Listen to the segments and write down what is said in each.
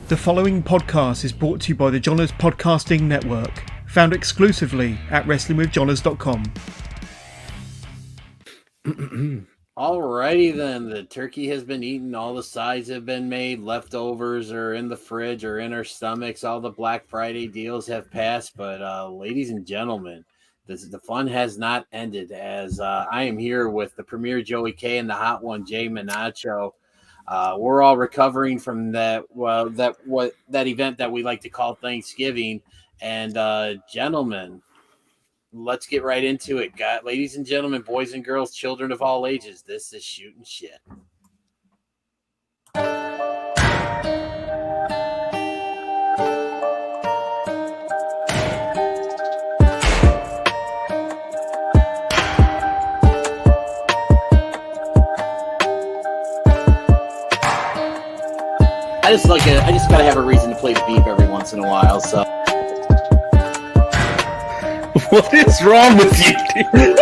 The following podcast is brought to you by the Johners Podcasting Network, found exclusively at WrestlingWithJohners.com. Alrighty then, the turkey has been eaten, all the sides have been made, leftovers are in the fridge or in our stomachs, all the Black Friday deals have passed, but ladies and gentlemen, the fun has not ended as I am here with the Premier Joey K and the Hot One Jay Minacho. We're all recovering from that event that we like to call Thanksgiving, and gentlemen, let's get right into it. Ladies and gentlemen, boys and girls, children of all ages, this is Shooting Shit. I just gotta have a reason to play the beep every once in a while, so. What is wrong with you, dude?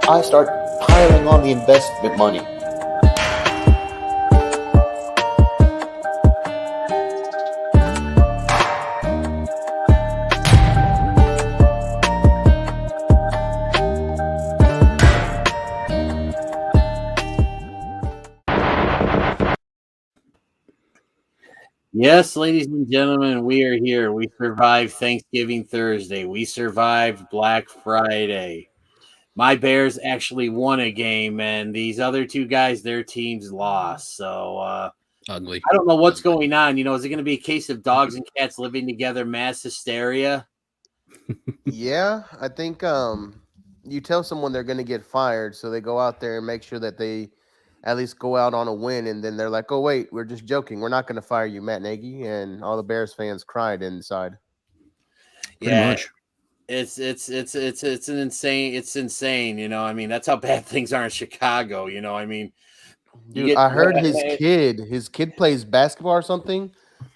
I start piling on the investment money. Yes, ladies and gentlemen, we are here. We survived Thanksgiving Thursday. We survived Black Friday. My Bears actually won a game, and these other two guys, their teams lost. So ugly. I don't know what's going on. Is it going to be a case of dogs and cats living together, mass hysteria? Yeah, I think you tell someone they're going to get fired, so they go out there and make sure that they at least go out on a win, and then they're like, "Oh wait, we're just joking. We're not going to fire you, Matt Nagy." And all the Bears fans cried inside. Pretty much. It's insane. I mean, that's how bad things are in Chicago. I mean, dude, I heard his kid plays basketball or something.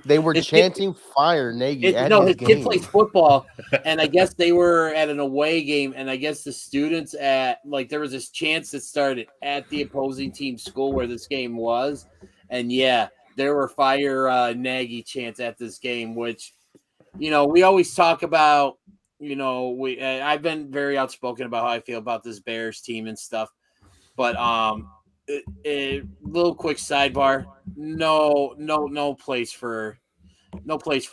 They were chanting "Fire Nagy" at his game. Kid plays football, and I guess they were at an away game, and I guess the students there was this chant that started at the opposing team's school where this game was, and yeah, there were "Fire Nagy" chants at this game, which, we always talk about. I've been very outspoken about how I feel about this Bears team and stuff, but a little quick sidebar. No place for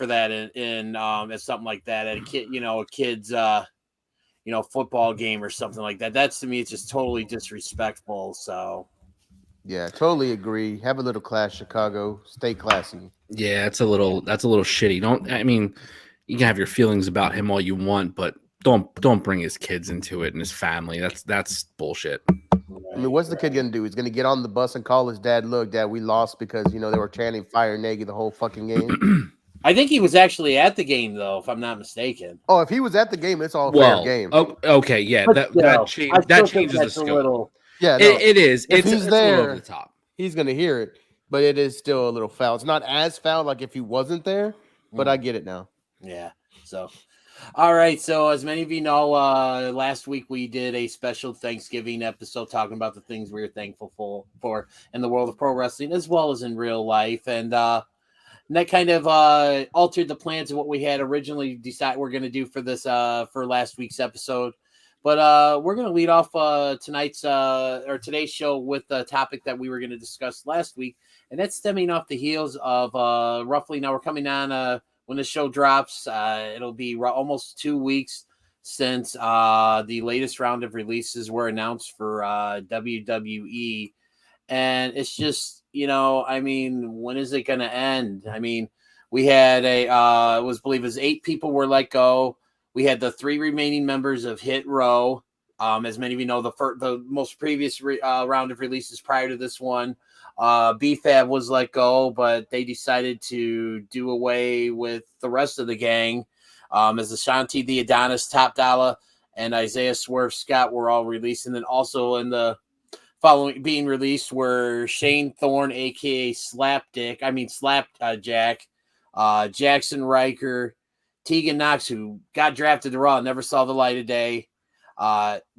that in as something like that at a kid's football game or something like that. That's, to me, it's just totally disrespectful. So yeah, totally agree. Have a little class, Chicago. Stay classy. Yeah, that's a little shitty. You can have your feelings about him all you want, but don't bring his kids into it and his family. That's bullshit. I mean, what's the kid going to do? He's going to get on the bus and call his dad, "Look, Dad, we lost," because, they were chanting "Fire Nagy" the whole fucking game. I think he was actually at the game, though, if I'm not mistaken. Oh, if he was at the game, it's all fair game. Oh, okay, yeah, that changes the scope. Yeah, it is. If he's there, over the top. He's going to hear it, but it is still a little foul. It's not as foul like if he wasn't there, but I get it now. Yeah, so... All right, so as many of you know, last week we did a special Thanksgiving episode talking about the things we were thankful for in the world of pro wrestling as well as in real life, and that kind of altered the plans of what we had originally decided we're going to do for this for last week's episode. But we're going to lead off today's show with the topic that we were going to discuss last week, and that's stemming off the heels of roughly, now we're coming on when the show drops, it'll be almost 2 weeks since the latest round of releases were announced for WWE. And it's just, when is it going to end? I mean, we had I believe it was 8 people were let go. We had the 3 remaining members of Hit Row. As many of you know, the most previous round of releases prior to this one, BFAB was let go, but they decided to do away with the rest of the gang. As Ashanti, the Adonis, Top Dollar, and Isaiah Swerve Scott were all released. And then also in the following being released were Shane Thorne, a.k.a. Slapjack, Jackson Riker, Tegan Knox, who got drafted to Raw, never saw the light of day,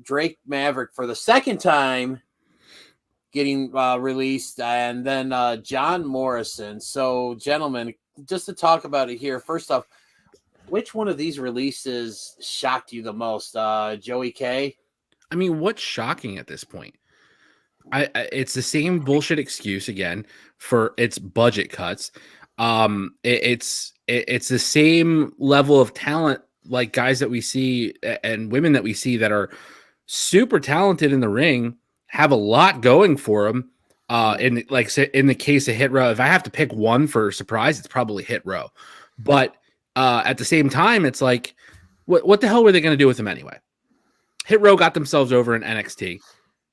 Drake Maverick for the second time getting released, and then John Morrison. So, gentlemen, just to talk about it here, first off, which one of these releases shocked you the most? Joey K? I mean, what's shocking at this point? It's the same bullshit excuse again for its budget cuts. It's the same level of talent, like guys that we see and women that we see that are super talented in the ring, have a lot going for them. In like in the case of Hit Row, if I have to pick one for surprise, it's probably Hit Row. But at the same time, it's like, what the hell were they going to do with them anyway? Hit Row got themselves over in NXT.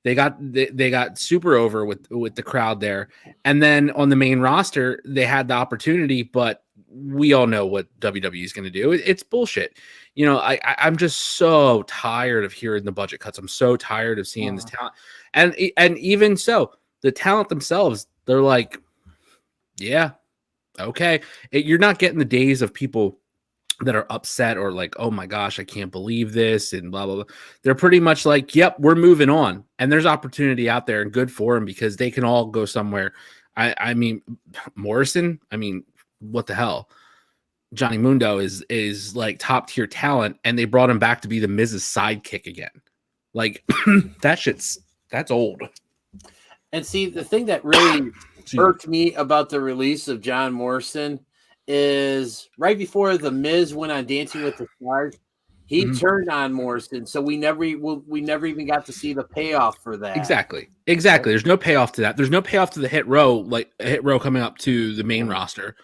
They got super over with the crowd there, and then on the main roster they had the opportunity, but we all know what WWE is going to do. It's bullshit. You know, I'm just so tired of hearing the budget cuts. I'm so tired of seeing this talent, and even so, the talent themselves, they're like, yeah, okay. You're not getting the days of people that are upset or like, oh my gosh, I can't believe this and blah, blah, blah. They're pretty much like, yep, we're moving on. And there's opportunity out there and good for them because they can all go somewhere. I mean, Morrison, I mean, what the hell? Johnny Mundo is like top tier talent, and they brought him back to be the Miz's sidekick again. Like that's old. And see, the thing that really irked me about the release of John Morrison is right before the Miz went on Dancing with the Stars, he turned on Morrison, so we never even got to see the payoff for that. Exactly. There's no payoff to that. There's no payoff to the Hit Row, like Hit Row coming up to the main roster.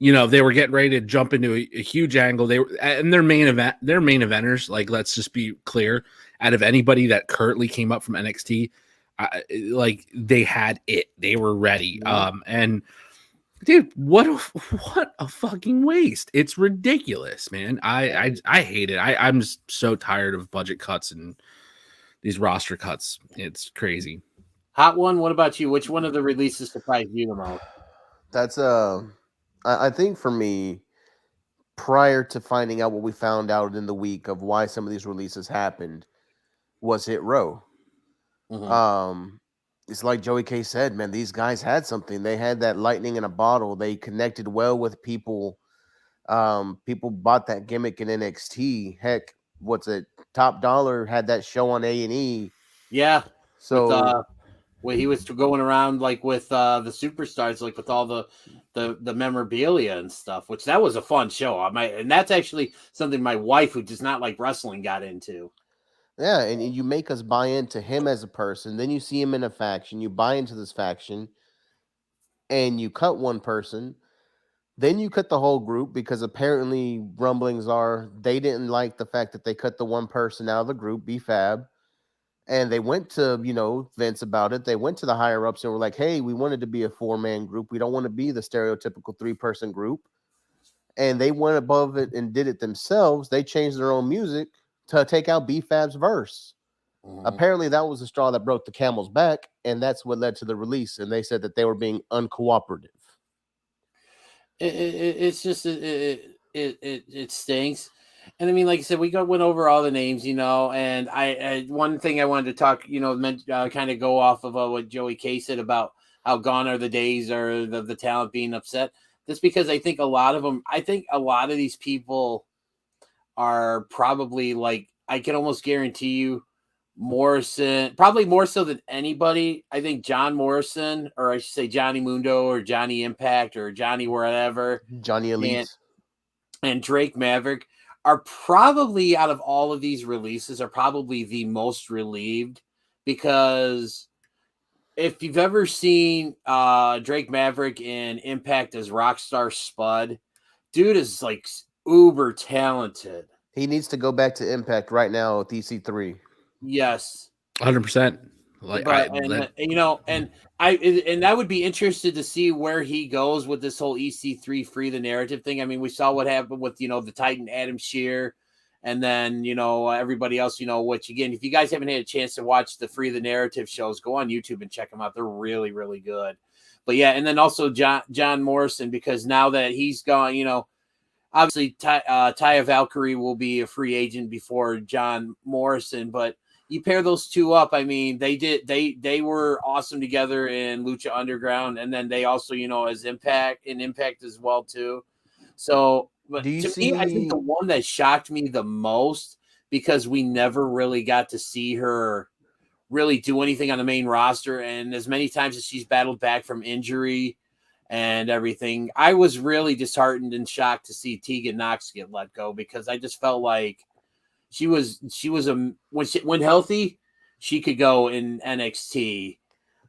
You know, they were getting ready to jump into a huge angle. They were, and their main eventers. Like, let's just be clear, out of anybody that currently came up from NXT, like they had it. They were ready. And dude, what a fucking waste. It's ridiculous, man. I hate it. I'm just so tired of budget cuts and these roster cuts. It's crazy. Hot One, what about you? Which one of the releases surprised you the most? That's I think for me, prior to finding out what we found out in the week of why some of these releases happened, was Hit Row. It's like Joey K said, man, these guys had something. They had that lightning in a bottle. They connected well with people. People bought that gimmick in NXT. Heck, what's it? Top Dollar had that show on A&E. Yeah. So when he was going around like with the superstars, like with all the memorabilia and stuff, which that was a fun show. And that's actually something my wife, who does not like wrestling, got into. Yeah, and you make us buy into him as a person. Then you see him in a faction. You buy into this faction, and you cut one person. Then you cut the whole group because apparently rumblings are they didn't like the fact that they cut the one person out of the group, B-Fab. And they went to, Vince about it. They went to the higher ups and were like, hey, we wanted to be a 4-man group. We don't want to be the stereotypical 3-person group. And they went above it and did it themselves. They changed their own music to take out B-Fab's verse. Apparently that was the straw that broke the camel's back, and that's what led to the release. And they said that they were being uncooperative. It's just it stinks. And I mean, like I said, went over all the names, and I one thing I wanted to talk, kind of go off of what Joey K said about how gone are the days or the talent being upset. Just because I think a lot of these people are probably like, I can almost guarantee you Morrison, probably more so than anybody. I think John Morrison, or I should say Johnny Mundo or Johnny Impact or Johnny whatever, Johnny Elite and Drake Maverick are probably, out of all of these releases, are probably the most relieved, because if you've ever seen Drake Maverick in Impact as Rockstar Spud, dude is like uber talented. He needs to go back to Impact right now with EC3. Yes, 100%. Like, and I would be interested to see where he goes with this whole EC3 free the narrative thing. I mean, we saw what happened with the Titan Adam Shear, and then everybody else. Which again, if you guys haven't had a chance to watch the free the narrative shows, go on YouTube and check them out. They're really, really good. But yeah, and then also John Morrison, because now that he's gone, obviously Taya Valkyrie will be a free agent before John Morrison, but you pair those two up. I mean, they were awesome together in Lucha Underground, and then they also, as Impact as well too. So, but Do you to me, I think the see? one that shocked me the most, because we never really got to see her really do anything on the main roster, and as many times as she's battled back from injury and everything, I was really disheartened and shocked to see Tegan Nox get let go, because I just felt like she was when healthy, she could go in NXT.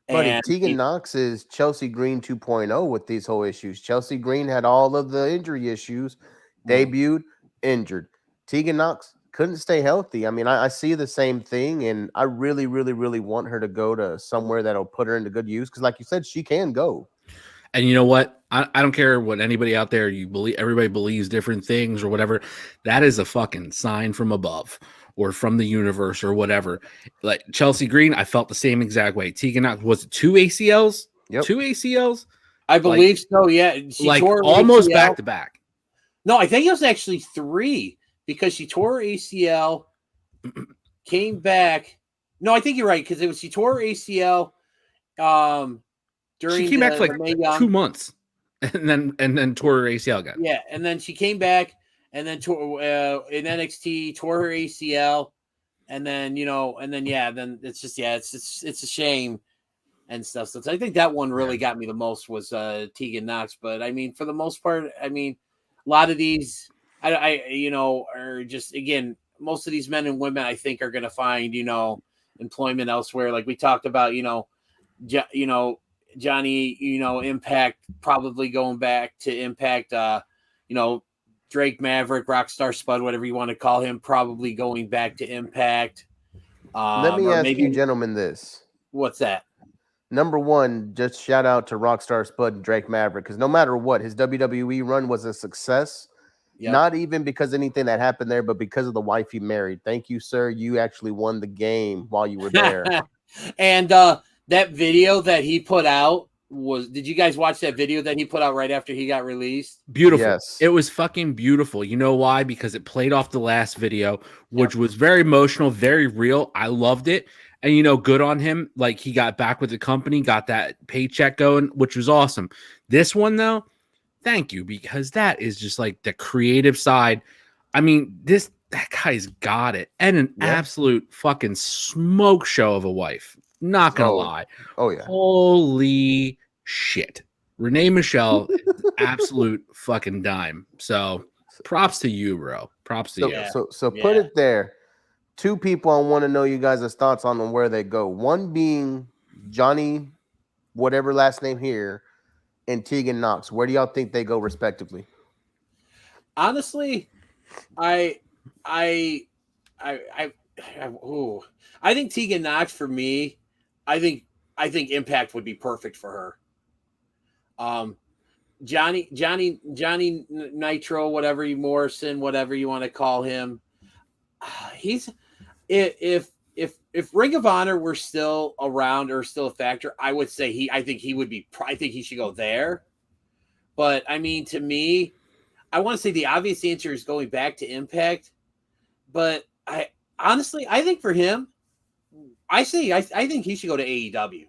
Buddy, And Tegan Knox is Chelsea Green 2.0 with these whole issues. Chelsea Green had all of the injury issues, debuted, injured. Tegan Knox couldn't stay healthy. I mean, I see the same thing, and I really, really, really want her to go to somewhere that'll put her into good use, because like you said, she can go. And you know what? I don't care what anybody out there everybody believes different things or whatever. That is a fucking sign from above or from the universe or whatever. Like Chelsea Green, I felt the same exact way. Tegan Knox, was it 2 ACLs? Yep. 2 ACLs? I believe so. Yeah, she tore her almost ACL. back to back. No, I think it was actually 3, because she tore her ACL, came back. No, I think you're right, because she tore her ACL. She came back for like 2 months, and then tore her ACL again. Yeah, and then she came back, and then tore in NXT, tore her ACL, and then then it's just it's a shame and stuff. So I think that one really got me the most was Tegan Nox. But I mean, for the most part, I mean, a lot of these are just, again, most of these men and women I think are going to find employment elsewhere. Like we talked about, Johnny, Impact, probably going back to Impact, Drake Maverick, Rockstar Spud, whatever you want to call him, probably going back to Impact. Let me ask you gentlemen this. What's that? Number one, just shout out to Rockstar Spud and Drake Maverick, because no matter what, his WWE run was a success. Yep. Not even because of anything that happened there, but because of the wife he married. Thank you, sir. You actually won the game while you were there. And that video that he put out did you guys watch that video that he put out right after he got released? Beautiful. Yes. It was fucking beautiful. You know why? Because it played off the last video, which was very emotional, very real. I loved it. And, good on him. Like, he got back with the company, got that paycheck going, which was awesome. This one, though, thank you, because that is just like the creative side. I mean, that guy's got it. And an absolute fucking smoke show of a wife. Not gonna lie. Oh yeah. Holy shit. Renee Michelle, absolute fucking dime. So props to you, bro. Props to you. So put it there. 2 people I want to know you guys' thoughts on where they go. One being Johnny, whatever last name here, and Tegan Nox. Where do y'all think they go respectively? Honestly, I think Tegan Nox, for me, I think Impact would be perfect for her. Johnny Nitro, whatever Morrison, whatever you want to call him. If Ring of Honor were still around or still a factor, I would say I think he should go there. But I mean, to me, I want to say the obvious answer is going back to Impact. But I think for him, I think he should go to AEW.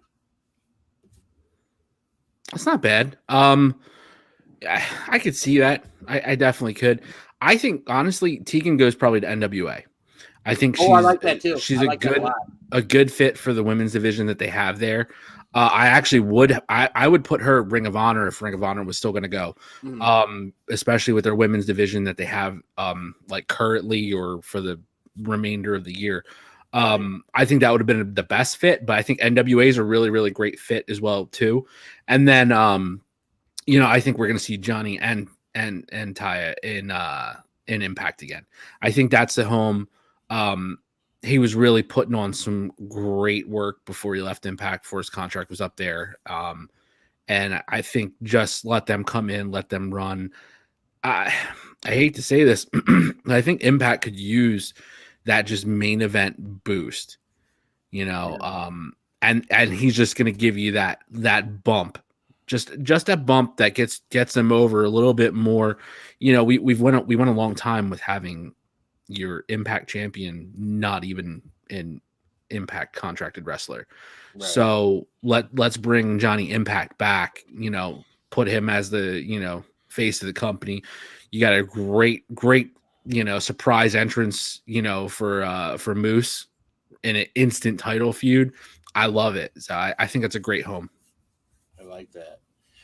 That's not bad. I could see that. I definitely could. I think honestly, Tegan goes probably to NWA. I think I like that too. She's a good fit for the women's division that they have there. I actually would. I would put her Ring of Honor if Ring of Honor was still going to go, especially with their women's division that they have like currently or for the remainder of the year. I think that would have been the best fit, but I think NWA is a really, really great fit as well too. And then, I think we're going to see Johnny and Taya in Impact again. I think that's the home. He was really putting on some great work before he left Impact, before his contract was up there. And I think just let them come in, let them run. I hate to say this, but I think Impact could use that just main event boost, and he's just going to give you that bump, just that bump that gets them over a little bit more. We went a long time with having your Impact champion not even in Impact contracted wrestler. Right. So let's bring Johnny Impact back, put him as the, face of the company. You got a great, surprise entrance, for Moose in an instant title feud. I love it. So I think it's a great home. I like that.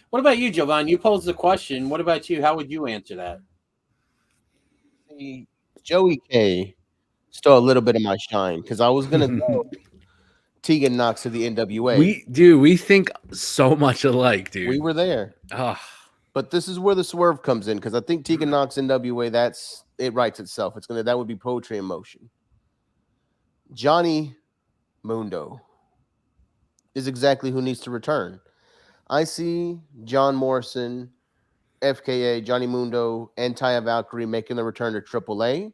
What about you, Jovan? You posed the question. What about you? How would you answer that? See, Joey K stole a little bit of my shine because I was gonna go Tegan Knox to the NWA. We think so much alike, dude. We were there. But this is where the swerve comes in because I think Tegan Knox NWA, that's it writes itself. That would be poetry in motion. Johnny Mundo is exactly who needs to return. I see John Morrison, FKA, Johnny Mundo, and Taya Valkyrie making the return to AAA.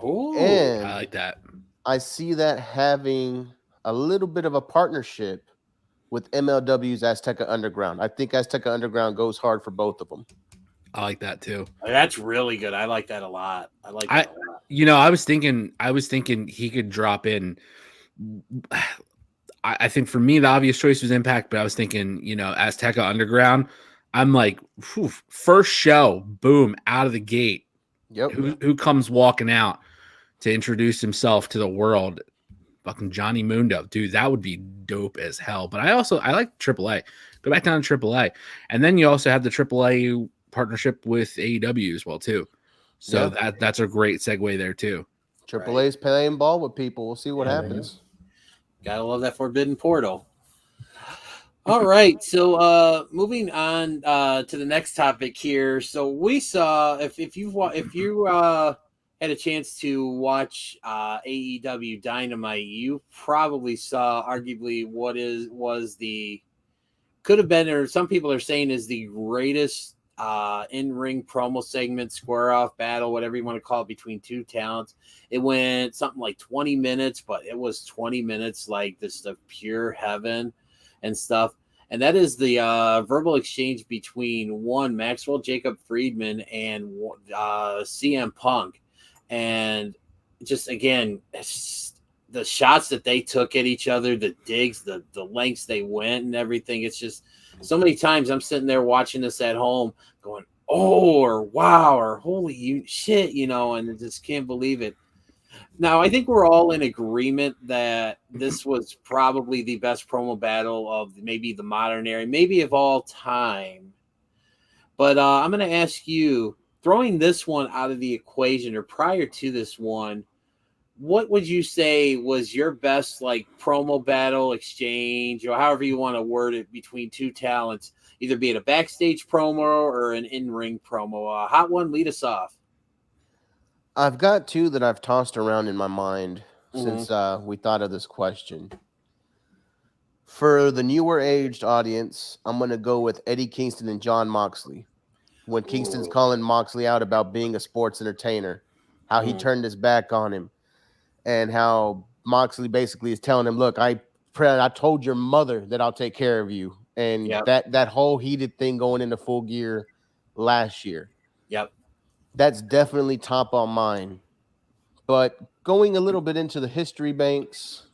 Oh, and I like that. I see that having a little bit of a partnership with MLW's Azteca Underground. I think Azteca Underground goes hard for both of them. I like that too. That's really good. I like that a lot. I like that a lot. I was thinking he could drop in. I think for me, the obvious choice was Impact, but I was thinking, Azteca Underground. I'm like, first show, boom, out of the gate. Yep. Who comes walking out to introduce himself to the world? Fucking Johnny Mundo, dude, that would be dope as hell. But I like AAA. Go back down to AAA, and then you also have the AAA partnership with AEW as well too. So that's a great segue there too. AAA's playing ball with people. We'll see what happens. Gotta love that Forbidden Portal. All right, so moving on to the next topic here. So we saw if you had a chance to watch AEW Dynamite, you probably saw arguably could have been, or some people are saying is the greatest in-ring promo segment, square off battle, whatever you want to call it, between two talents. It went something like 20 minutes, but it was 20 minutes like this of pure heaven and stuff. And that is the verbal exchange between Maxwell Jacob Friedman and CM Punk. And just again, the shots that they took at each other, the digs, the lengths they went and everything. It's just so many times I'm sitting there watching this at home going, oh, or wow, or holy shit, and I just can't believe it. Now, I think we're all in agreement that this was probably the best promo battle of maybe the modern era, maybe of all time. But I'm going to ask you, throwing this one out of the equation or prior to this one, what would you say was your best promo battle exchange, or however you want to word it, between two talents, either be it a backstage promo or an in-ring promo? Hot one, lead us off. I've got two that I've tossed around in my mind since we thought of this question. For the newer aged audience, I'm going to go with Eddie Kingston and John Moxley. When Kingston's calling Moxley out about being a sports entertainer, how he turned his back on him, and how Moxley basically is telling him, look, I told your mother that I'll take care of you. And that whole heated thing going into Full Gear last year. Yep. That's definitely top on mine. But going a little bit into the history banks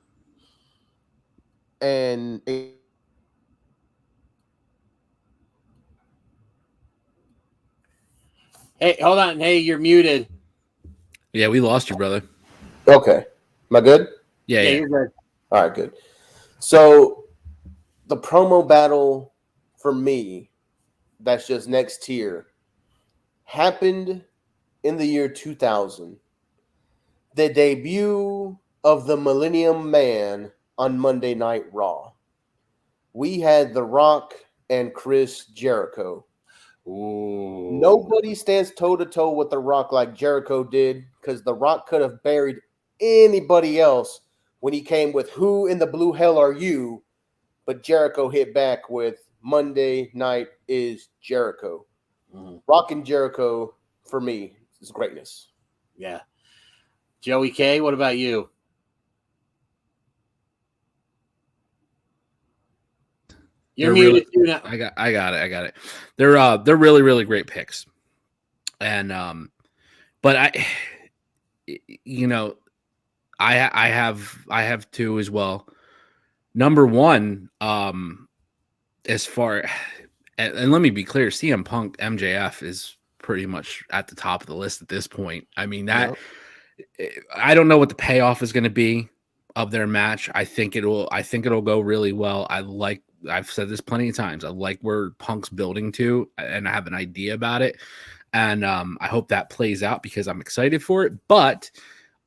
and hey, hold on. Hey, you're muted. Yeah, we lost you, brother. Okay. Am I good? Yeah, you're good. All right, good. So the promo battle for me, that's just next tier, happened in the year 2000. The debut of the Millennium Man on Monday Night Raw. We had The Rock and Chris Jericho. Ooh. Nobody stands toe-to-toe with The Rock like Jericho did, because The Rock could have buried anybody else when he came with "Who in the blue hell are you?" But Jericho hit back with "Monday Night is Jericho." Rock and Jericho, for me, is greatness. Yeah. Joey K, what about you? You're muted too now. I got it. They're really, really great picks. And but I have two as well. Number one, as far and let me be clear, CM Punk MJF is pretty much at the top of the list at this point. I mean, that I don't know what the payoff is going to be of their match. I think it'll go really well. I've said this plenty of times. I like where Punk's building to, and I have an idea about it. And I hope that plays out because I'm excited for it. But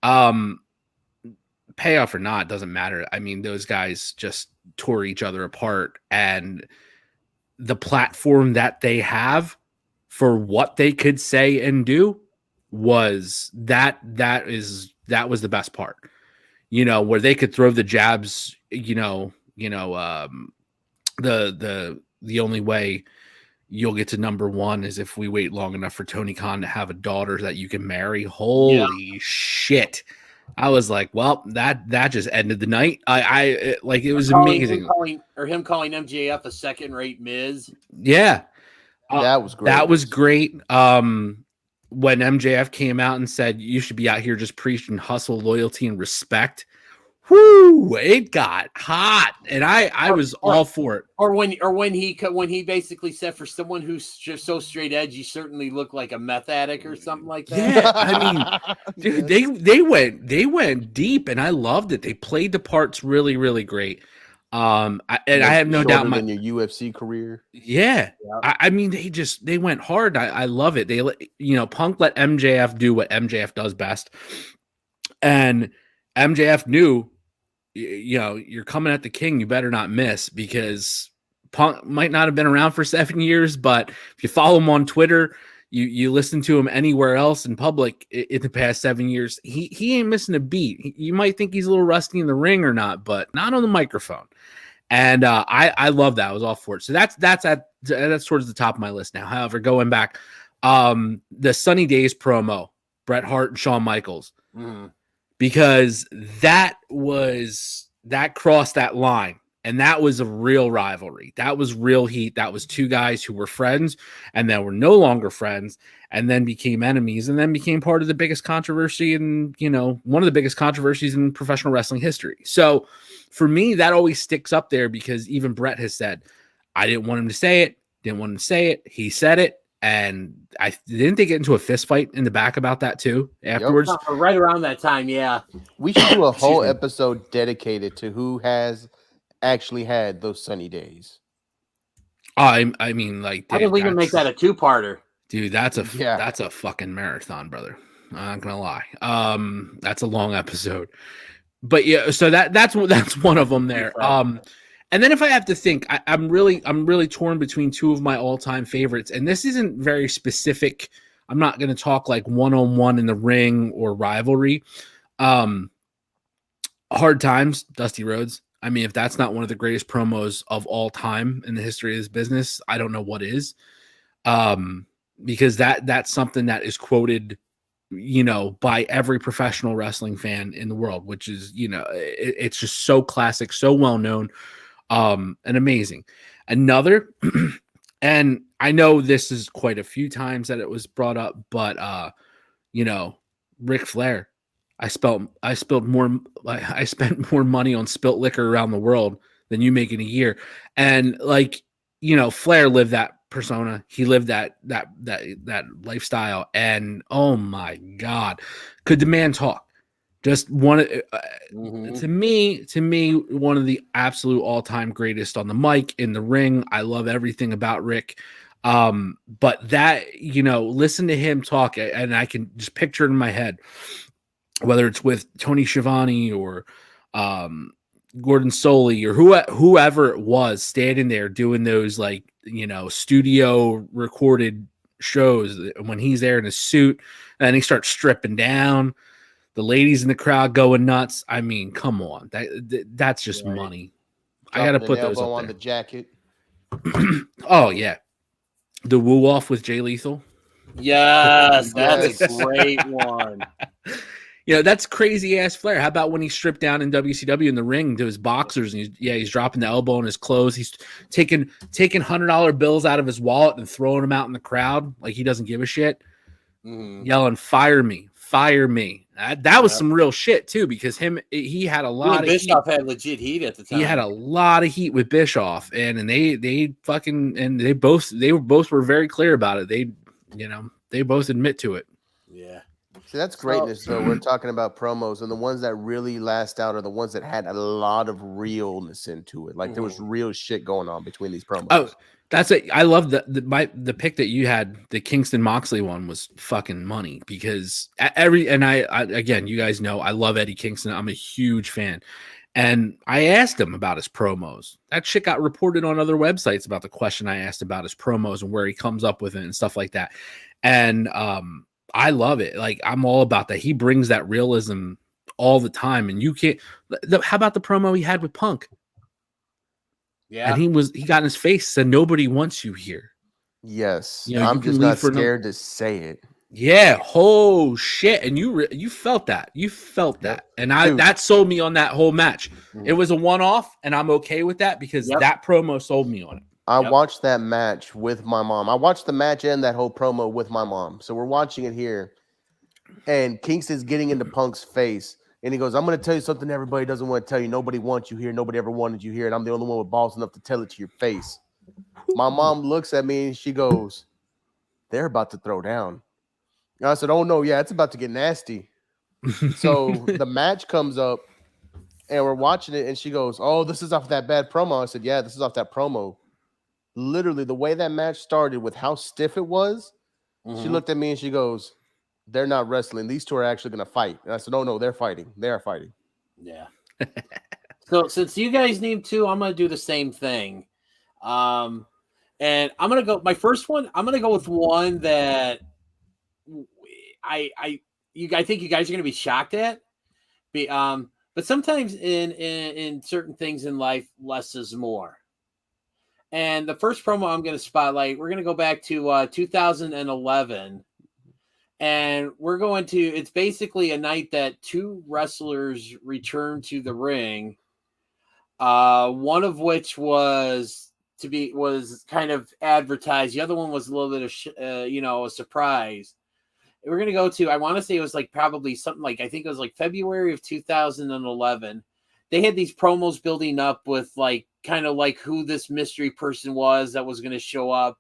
payoff or not, doesn't matter. I mean, those guys just tore each other apart, and the platform that they have for what they could say and do was that was the best part. You know, where they could throw the jabs, the only way you'll get to number one is if we wait long enough for Tony Khan to have a daughter that you can marry. Holy shit. I was like, well, that just ended the night. It was amazing. Him calling MJF a second-rate Miz. Yeah. That was great. That was great. When MJF came out and said, you should be out here just preaching hustle, loyalty, and respect. Whoo, it got hot, and I was all for it. Or when he basically said, for someone who's just so straight edge, you certainly look like a meth addict or something like that. Yeah, I mean, dude, they went deep, and I loved it. They played the parts really, really great. I have no doubt in your UFC career. Yeah, I mean, they went hard. I love it. Punk let MJF do what MJF does best, and MJF knew, you're coming at the king, you better not miss, because Punk might not have been around for 7 years, but if you follow him on Twitter, you listen to him anywhere else in public in the past 7 years, he ain't missing a beat. You might think he's a little rusty in the ring or not, but not on the microphone. And I love that. I was all for it. So that's towards the top of my list now. However, going back, the Sunny Days promo, Bret Hart and Shawn Michaels. Mm. Because that crossed that line, and that was a real rivalry. That was real heat. That was two guys who were friends and then were no longer friends, and then became enemies, and then became part of the biggest controversy and one of the biggest controversies in professional wrestling history. So for me, that always sticks up there, because even Bret has said, I didn't want him to say it, he said it. And didn't they get into a fist fight in the back about that too afterwards? Yep. Right around that time, yeah. We should do a whole episode dedicated to who has actually had those sunny days. I mean, like, I think we can make that a two-parter, dude. That's a fucking marathon, brother. I'm not gonna lie. That's a long episode, but yeah. So that's one of them there. And then if I have to think, I'm really torn between two of my all-time favorites. And this isn't very specific. I'm not going to talk like one-on-one in the ring or rivalry. Hard Times, Dusty Rhodes. I mean, if that's not one of the greatest promos of all time in the history of this business, I don't know what is. Because that's something that is quoted, by every professional wrestling fan in the world, which is, it's just so classic, so well-known. And amazing. Another, and I know this is quite a few times that it was brought up, but Ric Flair, I spent more money on spilt liquor around the world than you make in a year. And Flair lived that persona. He lived that lifestyle. And oh my God, could the man talk? Just one to me, one of the absolute all-time greatest on the mic, in the ring. I love everything about Rick. But that, listen to him talk, and I can just picture it in my head, whether it's with Tony Schiavone or Gordon Soley or whoever it was standing there doing those studio recorded shows, when he's there in a suit and he starts stripping down. The ladies in the crowd going nuts. I mean, come on. That's just money. I got to put those up on the jacket. Oh, yeah. The woo off with Jay Lethal. Yes, that's a great one. That's crazy ass Flair. How about when he stripped down in WCW in the ring to his boxers, and he's dropping the elbow in his clothes. He's taking $100 bills out of his wallet and throwing them out in the crowd like he doesn't give a shit. Yelling, fire me, fire me. That was some real shit too, because he had a lot of Bischoff heat. had legit heat at the time. He had a lot of heat with Bischoff, and they both were very clear about it. They both admit to it. Yeah. See, that's greatness, though. We're talking about promos, and the ones that really last out are the ones that had a lot of realness into it. Like there was real shit going on between these promos. Oh, that's it. I love the pick that you had. The Kingston Moxley one was fucking money, because I again, you guys know I love Eddie Kingston. I'm a huge fan. And I asked him about his promos. That shit got reported on other websites about the question I asked about his promos and where he comes up with it and stuff like that. And I love it. Like, I'm all about that. He brings that realism all the time. And you can't. How about the promo he had with Punk? Yeah. And he got in his face, said, "Nobody wants you here." Yes. You know, I'm you can just leave not for scared to say it. Yeah. Oh shit. And you felt that. You felt that. And that sold me on that whole match. It was a one-off, and I'm okay with that, because that promo sold me on it. I watched that match with my mom. I watched the match and that whole promo with my mom. So we're watching it here. And Kingston's getting into Punk's face. And he goes, "I'm going to tell you something everybody doesn't want to tell you. Nobody wants you here. Nobody ever wanted you here. And I'm the only one with balls enough to tell it to your face." My mom looks at me and she goes, "They're about to throw down." And I said, "Oh, no, yeah, it's about to get nasty." So the match comes up and we're watching it. And she goes, "Oh, this is off that bad promo." I said, "Yeah, this is off that promo." Literally, the way that match started with how stiff it was, she looked at me and she goes, "They're not wrestling. These two are actually going to fight." And I said, "Oh, no, they're fighting. They are fighting." Yeah. So since you guys named two, I'm going to do the same thing. And I'm going to go, my first one, I'm going to go with one that I think you guys are going to be shocked at. But sometimes in certain things in life, less is more. And the first promo I'm going to spotlight, we're going to go back to 2011. And we're going to, it's basically a night that two wrestlers returned to the ring. One of which was kind of advertised. The other one was a little bit of, a surprise. We're going to go to, I want to say it was like probably something like, I think it was like February of 2011. They had these promos building up with like, kind of like who this mystery person was that was going to show up.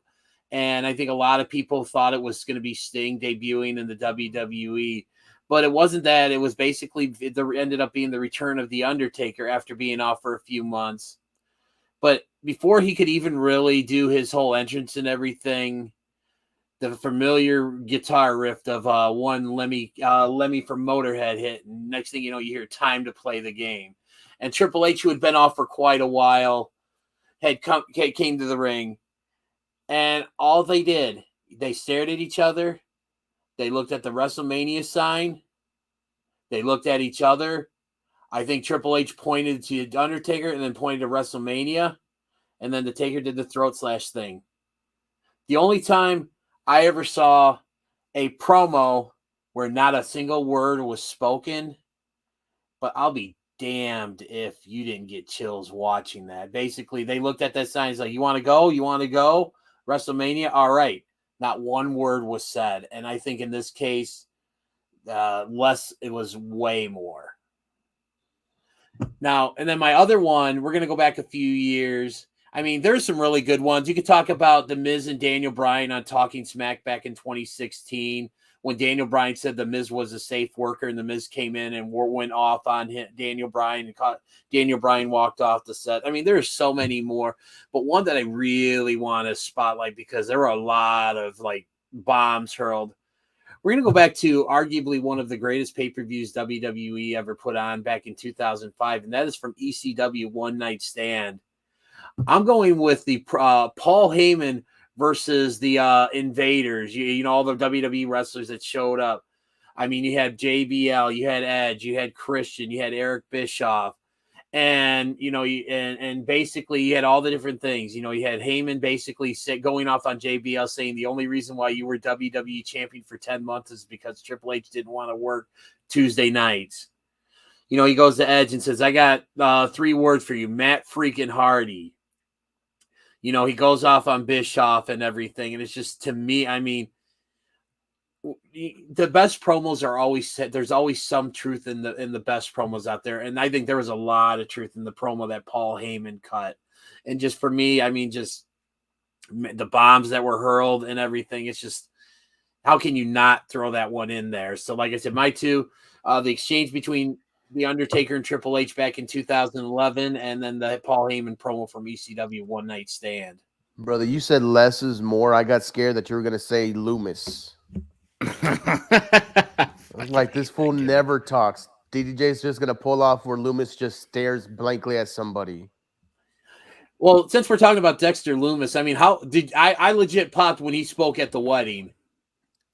And I think a lot of people thought it was going to be Sting debuting in the WWE, but it wasn't that. It was basically, it ended up being the return of The Undertaker after being off for a few months. But before he could even really do his whole entrance and everything, the familiar guitar riff of one Lemmy from Motorhead hit. And next thing you know, you hear "Time to Play the Game." And Triple H, who had been off for quite a while, came to the ring. And all they did, they stared at each other. They looked at the WrestleMania sign. They looked at each other. I think Triple H pointed to The Undertaker and then pointed to WrestleMania. And then the Taker did the throat slash thing. The only time I ever saw a promo where not a single word was spoken, but I'll be damned if you didn't get chills watching that. Basically, they looked at that sign. It's like, "You want to go? You want to go? WrestleMania? All right." Not one word was said. And I think in this case, it was way more. Now, and then my other one, we're going to go back a few years. I mean, there's some really good ones. You could talk about The Miz and Daniel Bryan on Talking Smack back in 2016 when Daniel Bryan said The Miz was a safe worker and The Miz came in and went off on Daniel Bryan and Daniel Bryan walked off the set. I mean, there's so many more, but one that I really want to spotlight because there were a lot of like bombs hurled. We're going to go back to arguably one of the greatest pay-per-views WWE ever put on back in 2005, and that is from ECW One Night Stand. I'm going with the Paul Heyman versus the Invaders. You know, all the WWE wrestlers that showed up. I mean, you had JBL, you had Edge, you had Christian, you had Eric Bischoff. And, you know, and basically you had all the different things. You know, you had Heyman basically going off on JBL saying the only reason why you were WWE champion for 10 months is because Triple H didn't want to work Tuesday nights. You know, he goes to Edge and says, "I got 3 words for you, Matt freaking Hardy." You know, he goes off on Bischoff and everything. And it's just, to me, I mean, the best promos are always said. There's always some truth in the best promos out there, and I think there was a lot of truth in the promo that Paul Heyman cut. And just for me, I mean, just the bombs that were hurled and everything. It's just, how can you not throw that one in there? So, like I said, my two, the exchange between The Undertaker and Triple H back in 2011, and then the Paul Heyman promo from ECW One Night Stand. Brother, you said less is more. I got scared that you were going to say Loomis. I was like, this fool never talks. DDJ's just going to pull off where Loomis just stares blankly at somebody. Well, since we're talking about Dexter Loomis, I mean, how did I legit popped when he spoke at the wedding?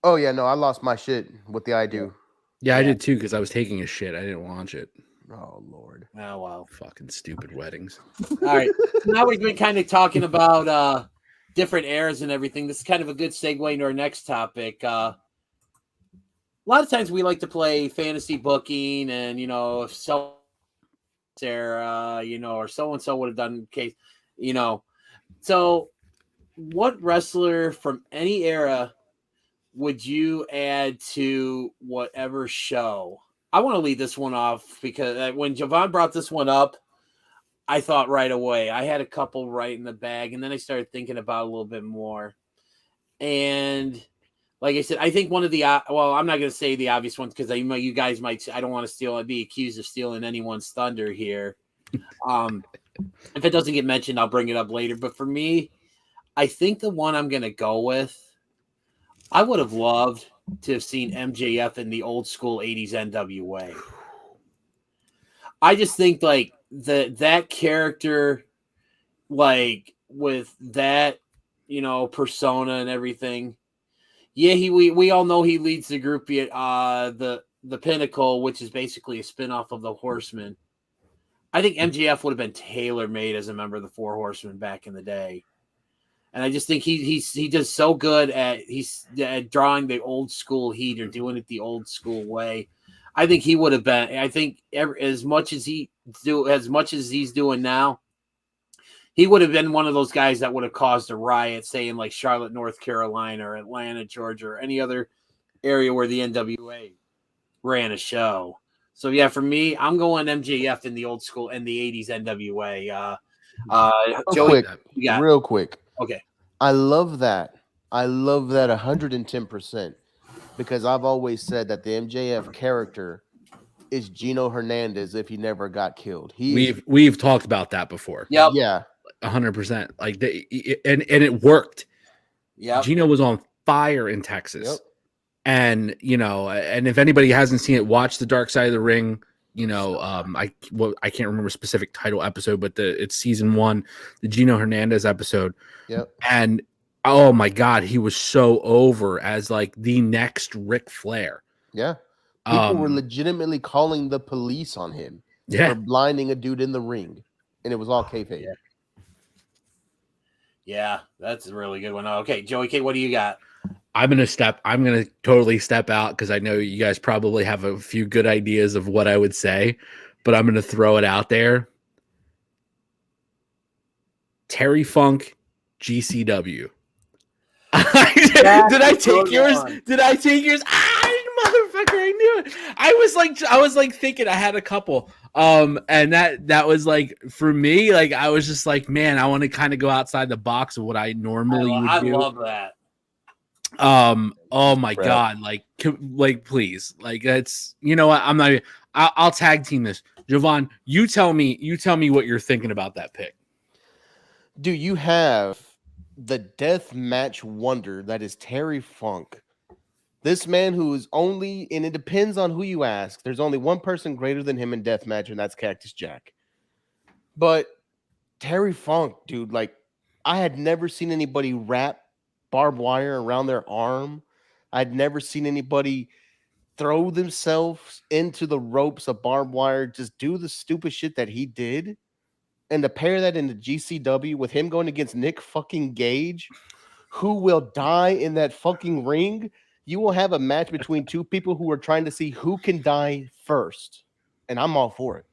Oh, yeah, no, I lost my shit with the I do. Yeah, I did too, because I was taking a shit. I didn't watch it. Oh, Lord. Oh, wow. Fucking stupid weddings. All right. Now we've been kind of talking about different eras and everything. This is kind of a good segue into our next topic. A lot of times we like to play fantasy booking, and, if so era, or so-and-so would have done case, So what wrestler from any era would you add to whatever show? I want to lead this one off because when Javon brought this one up, I thought right away. I had a couple right in the bag, and then I started thinking about it a little bit more. And like I said, I think one of the I'm not going to say the obvious ones because you guys might. I don't want to be accused of stealing anyone's thunder here. If it doesn't get mentioned, I'll bring it up later. But for me, I think the one I'm going to go with, I would have loved to have seen MJF in the old school 80s NWA. I just think like that character, like with that, persona and everything. Yeah, we all know he leads the group, the Pinnacle, which is basically a spinoff of the Horsemen. I think MJF would have been tailor-made as a member of the Four Horsemen back in the day. And I just think he does so good at drawing the old school heat or doing it the old school way. I think he would have been. I think as much as he's doing now, he would have been one of those guys that would have caused a riot, say in like Charlotte, North Carolina, or Atlanta, Georgia, or any other area where the NWA ran a show. So yeah, for me, I'm going MJF in the old school and the 80s NWA. Joey, real quick. Okay. I love that. 110%, because I've always said that the MJF character is Gino Hernandez if he never got killed. We've talked about that before. Yep. Yeah. 100%. Like and it worked. Yeah. Gino was on fire in Texas. Yep. And and if anybody hasn't seen it, watch The Dark Side of the Ring. I can't remember a specific title episode, but it's season 1, the Gino Hernandez episode. Yep. And oh my God, he was so over as like the next Ric Flair. Yeah. People were legitimately calling the police on him for blinding a dude in the ring, and it was all kayfabe. Yeah, that's a really good one. Okay, Joey K, what do you got? I'm gonna totally step out because I know you guys probably have a few good ideas of what I would say, but I'm gonna throw it out there. Terry Funk, GCW. Did I take yours? Did I take yours? Motherfucker, I knew it. I was like thinking I had a couple. And that was like, for me, like I was just like, man, I want to kind of go outside the box of what I normally would do. I love that. Oh my God, like please, like that's, what, I'll tag team this. Javon, you tell me what you're thinking about that pick. Do you have the death match wonder that is Terry Funk? This man who is only, and it depends on who you ask, there's only one person greater than him in deathmatch, and that's Cactus Jack. But Terry Funk, dude, like, I had never seen anybody wrap barbed wire around their arm. I'd never seen anybody throw themselves into the ropes of barbed wire, just do the stupid shit that he did. And to pair that into GCW with him going against Nick fucking Gage, who will die in that fucking ring. You will have a match between two people who are trying to see who can die first. And I'm all for it.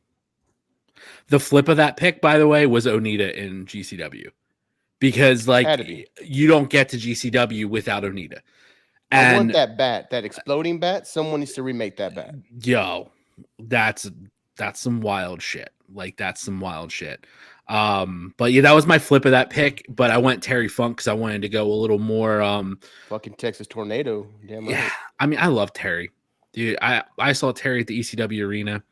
The flip of that pick, by the way, was Onita in GCW. Because, like, you don't get to GCW without Onita. I want And that bat, that exploding bat. Someone needs to remake that bat. yo, that's some wild shit. Like that's some wild shit. But yeah, that was my flip of that pick. But I went Terry Funk because I wanted to go a little more. Fucking Texas Tornado. Damn right. Yeah, I mean, I love Terry, dude. I saw Terry at the ECW arena.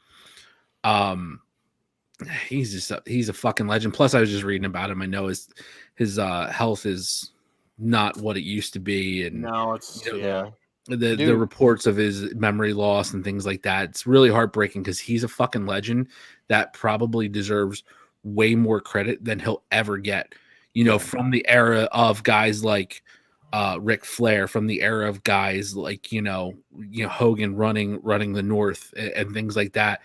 He's a fucking legend. Plus, I was just reading about him. I know his health is not what it used to be, and No, it's Yeah. the reports of his memory loss and things like that. It's really heartbreaking because he's a fucking legend that probably deserves way more credit than he'll ever get. From the era of guys like Ric Flair, from the era of guys like Hogan running the North and things like that.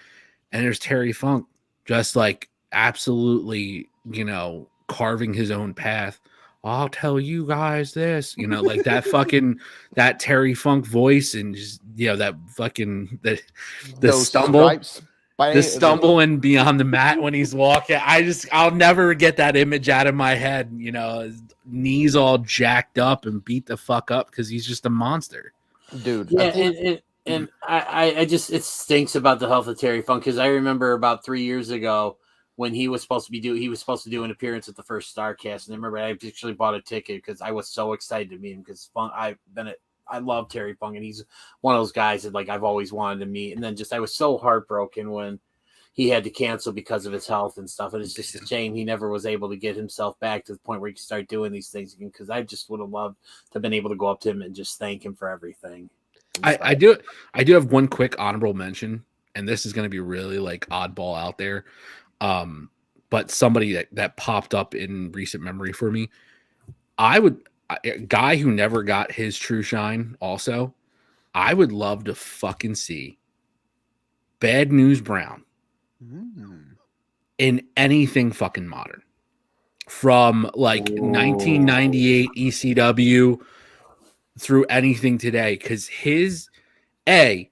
And there's Terry Funk, just like absolutely, carving his own path. I'll tell you guys this, like that fucking that Terry Funk voice and just that fucking the Those stumble, stripes the stumble and beyond the mat when he's walking. I'll never get that image out of my head. His knees all jacked up and beat the fuck up because he's just a monster, dude. Yeah, and I just it stinks about the health of Terry Funk because I remember about 3 years ago when he was supposed to do an appearance at the first Starcast, and I remember I actually bought a ticket because I was so excited to meet him because I love Terry Funk and he's one of those guys that like I've always wanted to meet, and then just I was so heartbroken when he had to cancel because of his health and stuff, and it's just a shame he never was able to get himself back to the point where he could start doing these things again because I just would have loved to have been able to go up to him and just thank him for everything. I do have one quick honorable mention, and this is going to be really like oddball out there, but somebody that popped up in recent memory for me. A guy who never got his true shine. Also, I would love to fucking see Bad News Brown in anything fucking modern, from like 1998 ECW through anything today, because he's a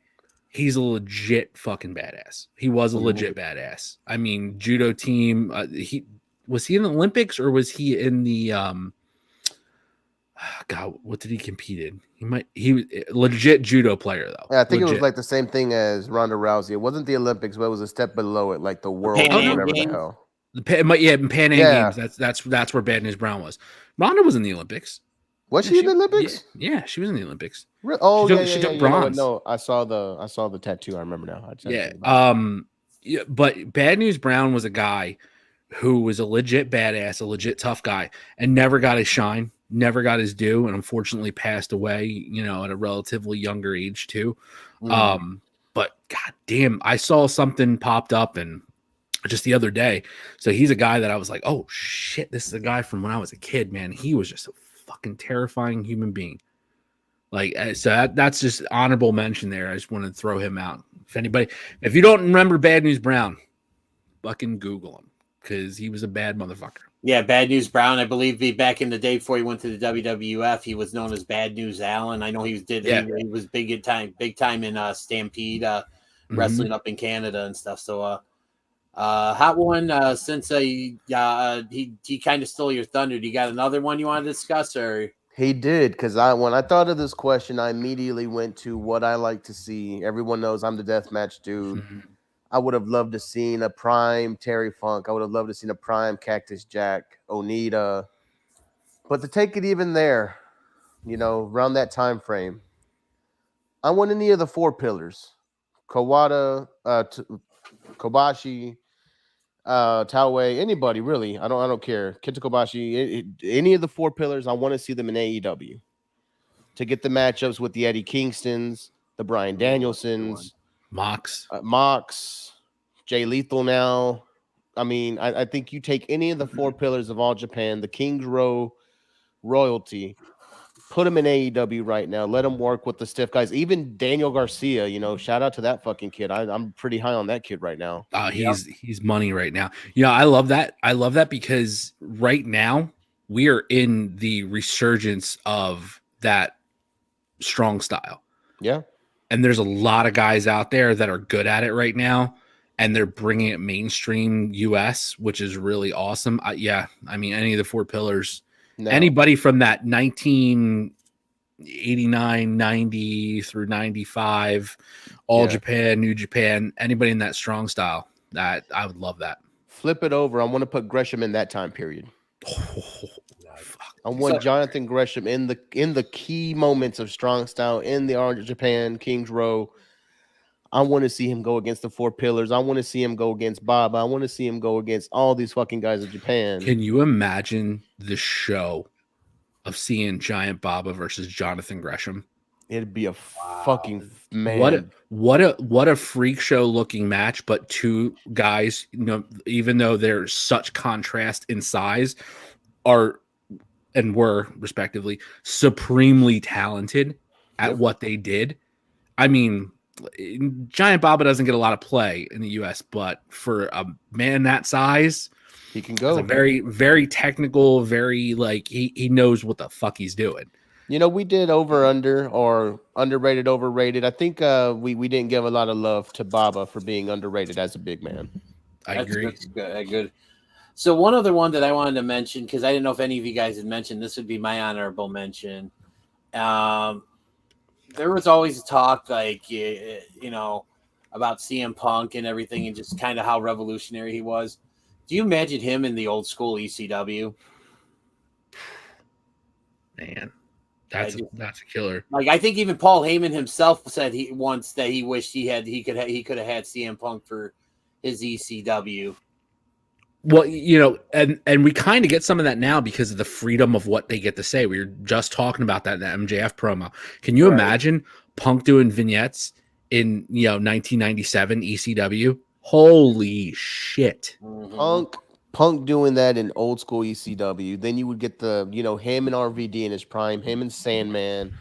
legit fucking badass. He was a legit badass. I mean, judo team. He in the Olympics or was he in the God? What did he compete in? He was a legit judo player though. Yeah, I think legit. it was like the same thing as Ronda Rousey. It wasn't the Olympics, but it was a step below it, like the world Pan or Am whatever Games? the hell. Pan Am Games. That's where Bad News Brown was. Ronda was in the Olympics. Was she in the Olympics? Yeah, she was in the Olympics. Oh, she took bronze. No, I saw the tattoo. I remember now. Yeah. But Bad News Brown was a guy who was a legit badass, a legit tough guy, and never got his shine, never got his due, and unfortunately passed away, at a relatively younger age too. But goddamn, I saw something popped up and just the other day. So he's a guy that I was like, oh shit, this is a guy from when I was a kid, man. He was just a fucking terrifying human being. Like, so that's just honorable mention there. I just wanted to throw him out. If you don't remember Bad News Brown, fucking Google him because he was a bad motherfucker. Yeah, Bad News Brown. I believe back in the day before he went to the WWF, he was known as Bad News Allen. I know he was big time in Stampede wrestling up in Canada and stuff. So hot one. Since he kind of stole your thunder, do you got another one you want to discuss or? He did, because when I thought of this question, I immediately went to what I like to see. Everyone knows I'm the deathmatch dude. I would have loved to seen a prime Terry Funk. I would have loved to seen a prime Cactus Jack, Onita. But to take it even there, around that time frame, I want any of the four pillars: Kawada, Kobashi, Taue, anybody really. I don't care. Kenta Kobashi, any of the four pillars. I want to see them in AEW to get the matchups with the Eddie Kingstons, the Bryan Danielsons, Mox, Jay Lethal. Now, I mean, I think you take any of the four pillars of All Japan, the King's Row royalty, put them in AEW right now. Let them work with the stiff guys. Even Daniel Garcia, shout out to that fucking kid. I'm pretty high on that kid right now. He's money right now. I love that. I love that because right now we are in the resurgence of that strong style. Yeah. And there's a lot of guys out there that are good at it right now. And they're bringing it mainstream US, which is really awesome. I mean, any of the four pillars, anybody from that 19 89, 90 through 95, All Japan, New Japan, anybody in that strong style. That I would love that. Flip it over. I want to put Gresham in that time period. Fuck. I want Jonathan Gresham in the key moments of strong style in the All Japan, Kings Row. I want to see him go against the Four Pillars. I want to see him go against Bob. I want to see him go against all these fucking guys in Japan. Can you imagine the show of seeing Giant Baba versus Jonathan Gresham? It'd be a fucking man. What a freak show looking match, but two guys, even though they're such contrast in size, are and were respectively supremely talented at what they did. I mean, Giant Baba doesn't get a lot of play in the US, but for a man that size, he can go. Very, very technical, very he knows what the fuck he's doing. We did over under or underrated, overrated. I think we didn't give a lot of love to Baba for being underrated as a big man. I agree. That's good. So one other one that I wanted to mention, because I didn't know if any of you guys had mentioned, this would be my honorable mention. There was always talk about CM Punk and everything, and just kind of how revolutionary he was. Do you imagine him in the old school ECW? Man, that's a killer. Like, I think even Paul Heyman himself said he wished he could have had CM Punk for his ECW. Well, and we kind of get some of that now because of the freedom of what they get to say. We were just talking about that in the MJF promo. Can you imagine Punk doing vignettes in 1997 ECW? Holy shit! Mm-hmm. Punk doing that in old school ECW. Then you would get the him and RVD in his prime, him and Sandman,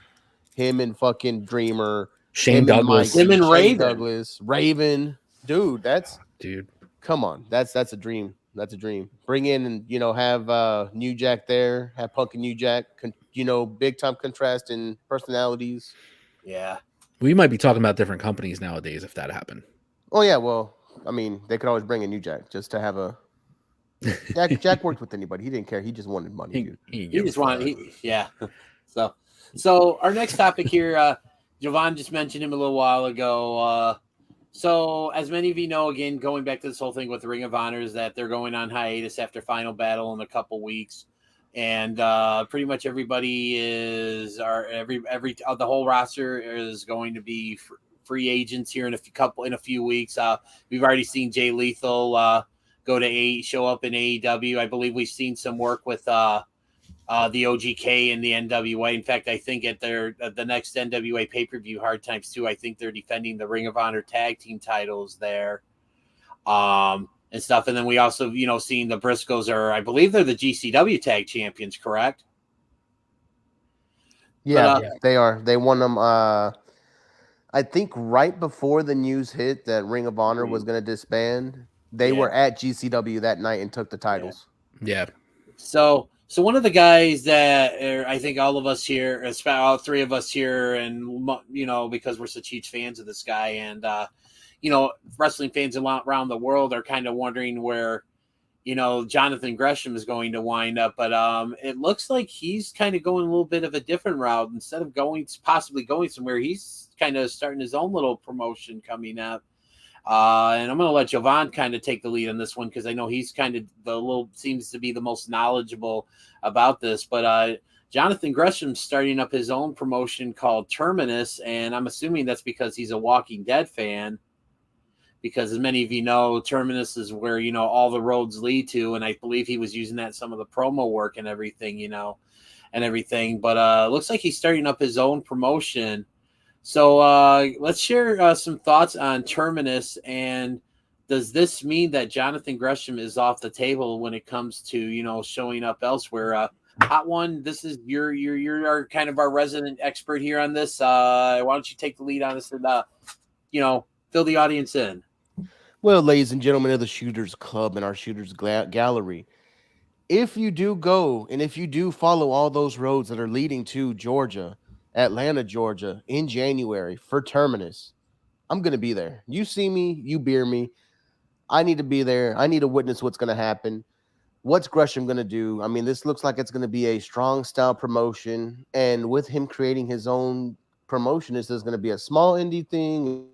him and fucking Dreamer, Shane Douglas, him and Raven. Douglas, Raven, dude. Come on, that's a dream. That's a dream. Bring in and have New Jack there, have Punk and New Jack. Big time contrast in personalities. Yeah, we might be talking about different companies nowadays if that happened. Oh yeah, well, I mean, they could always bring in New Jack just to have a. Jack worked with anybody. He didn't care. He just wanted money. He just wanted. Yeah. So our next topic here, Jovan just mentioned him a little while ago. So, as many of you know, again, going back to this whole thing with the Ring of Honor, is that they're going on hiatus after Final Battle in a couple weeks, and pretty much everybody the whole roster is going to be free agents here in a few weeks. We've already seen Jay Lethal show up in AEW. I believe we've seen some work with the OGK and the NWA. In fact, I think at the next NWA pay-per-view, Hard Times 2, I think they're defending the Ring of Honor tag team titles there, and stuff. And then we also, seeing the Briscoes I believe they're the GCW tag champions, correct? Yeah, they are. They won them. I think right before the news hit that Ring of Honor was going to disband, they were at GCW that night and took the titles. Yeah. So one of the guys that I think all of us here, all three of us here, and because we're such huge fans of this guy, and wrestling fans around the world are kind of wondering where Jonathan Gresham is going to wind up, but it looks like he's kind of going a little bit of a different route. Instead of possibly going somewhere, he's kind of starting his own little promotion coming up. And I'm going to let Jovan kind of take the lead on this one, because I know he's kind of seems to be the most knowledgeable about this. But Jonathan Gresham's starting up his own promotion called Terminus, and I'm assuming that's because he's a Walking Dead fan. Because as many of you know, Terminus is where all the roads lead to, and I believe he was using that in some of the promo work and everything, and everything. But looks like he's starting up his own promotion. So let's share some thoughts on Terminus, and does this mean that Jonathan Gresham is off the table when it comes to showing up elsewhere? Hot One, this is you're kind of our resident expert here on this. Why don't you take the lead on this and fill the audience in? Well, ladies and gentlemen of the Shooters Club and our Shooters Gallery, if you do go and if you do follow all those roads that are leading to Georgia, Atlanta, Georgia, in January for Terminus, I'm going to be there. You see me, you beer me. I need to be there. I need to witness what's going to happen. what's Gresham going to do? I mean, this looks like it's going to be a strong style promotion. And with him creating his own promotion, is this going to be a small indie thing?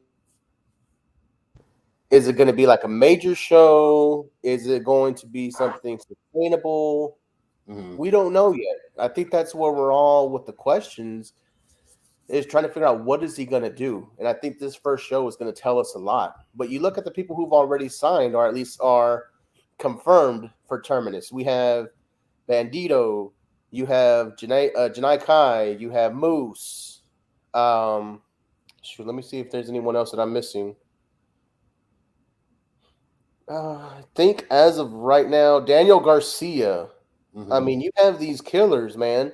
Is it going to be like a major show? Is it going to be something sustainable? We don't know yet. I think that's where we're all with the questions, is trying to figure out what is he going to do. And I think this first show is going to tell us a lot. But you look at the people who've already signed, or at least are confirmed for Terminus. We have Bandito, you have Janai Kai, you have Moose. Let me see if there's anyone else that I'm missing. I think as of right now, Daniel Garcia. I mean, you have these killers, man,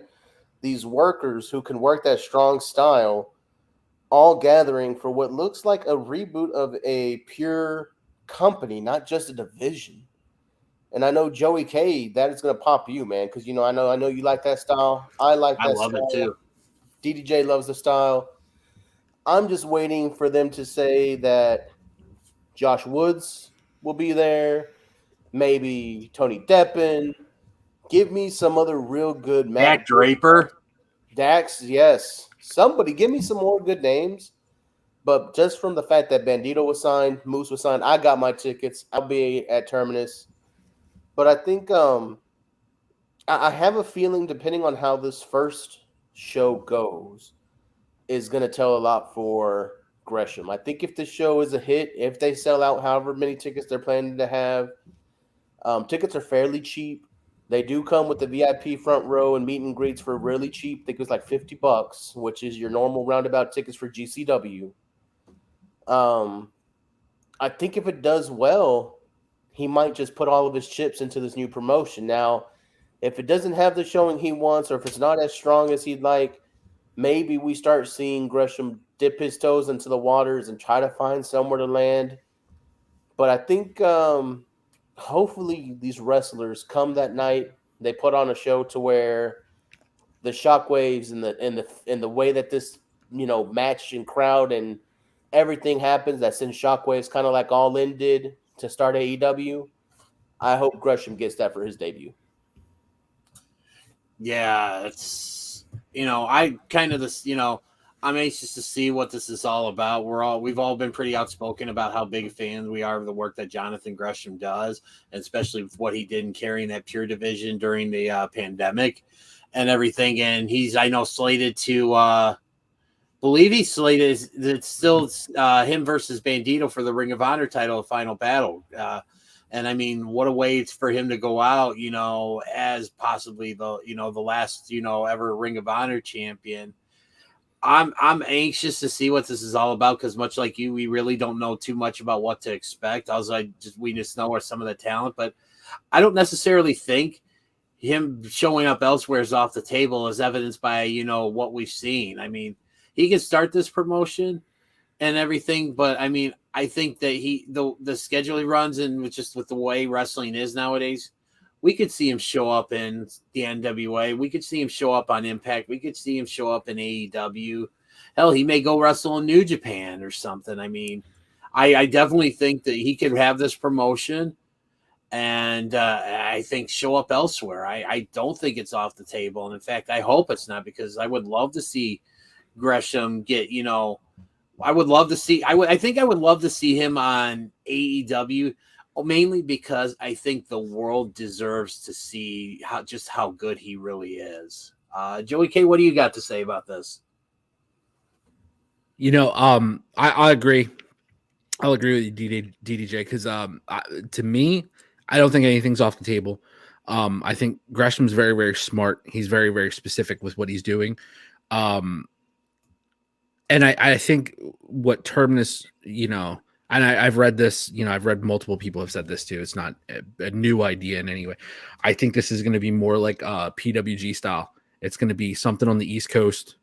these workers who can work that strong style, all gathering for what looks like a reboot of a pure company, not just a division. And I know Joey K, that is going to pop you, man, because I know you like that style. I like that style. I love it too. DDJ loves the style. I'm just waiting for them to say that Josh Woods will be there, maybe Tony Deppen. Give me some other real good Dak Draper. Dax, yes. Somebody give me some more good names. But just from the fact that Bandito was signed, Moose was signed, I got my tickets. I'll be at Terminus. But I think I have a feeling, depending on how this first show goes, is going to tell a lot for Gresham. I think if the show is a hit, if they sell out however many tickets they're planning to have, tickets are fairly cheap. They do come with the VIP front row and meet and greets for really cheap. I think it was like $50, which is your normal roundabout tickets for GCW. I think if it does well, he might just put all of his chips into this new promotion. Now, if it doesn't have the showing he wants, or if it's not as strong as he'd like, maybe we start seeing Gresham dip his toes into the waters and try to find somewhere to land. But I think hopefully these wrestlers come that night, they put on a show to where the shockwaves and the way that this match and crowd and everything happens that sends shockwaves, kind of like All In did to start AEW. I hope Gresham gets that for his debut. Yeah, it's I kind of this I'm anxious to see what this is all about. We've all been pretty outspoken about how big fans we are of the work that Jonathan Gresham does, and especially with what he did in carrying that pure division during the pandemic and everything. And he's slated to believe he's slated. It's still him versus Bandito for the Ring of Honor title, Final Battle. And I mean, what a way for him to go out, as possibly the last, ever Ring of Honor champion. I'm anxious to see what this is all about, because much like you, we really don't know too much about what to expect. We just know are some of the talent, but I don't necessarily think him showing up elsewhere is off the table, as evidenced by what we've seen. I mean, he can start this promotion and everything, but I mean, I think that the schedule he runs, and just with the way wrestling is nowadays, we could see him show up in the NWA. We could see him show up on Impact. We could see him show up in AEW. Hell, he may go wrestle in New Japan or something. I mean, I definitely think that he could have this promotion, and I think show up elsewhere. I don't think it's off the table. And in fact, I hope it's not, because I would love to see Gresham get, I would love to see, I think I would love to see him on AEW, mainly because I think the world deserves to see how good he really is. Joey K, what do you got to say about this? I agree. I'll agree with you, DDJ, because to me, I don't think anything's off the table. I think Gresham's very, very smart. He's very, very specific with what he's doing. And I think what Terminus, and I've read this, I've read multiple people have said this too. It's not a new idea in any way. I think this is going to be more like PWG style. It's going to be something on the East Coast.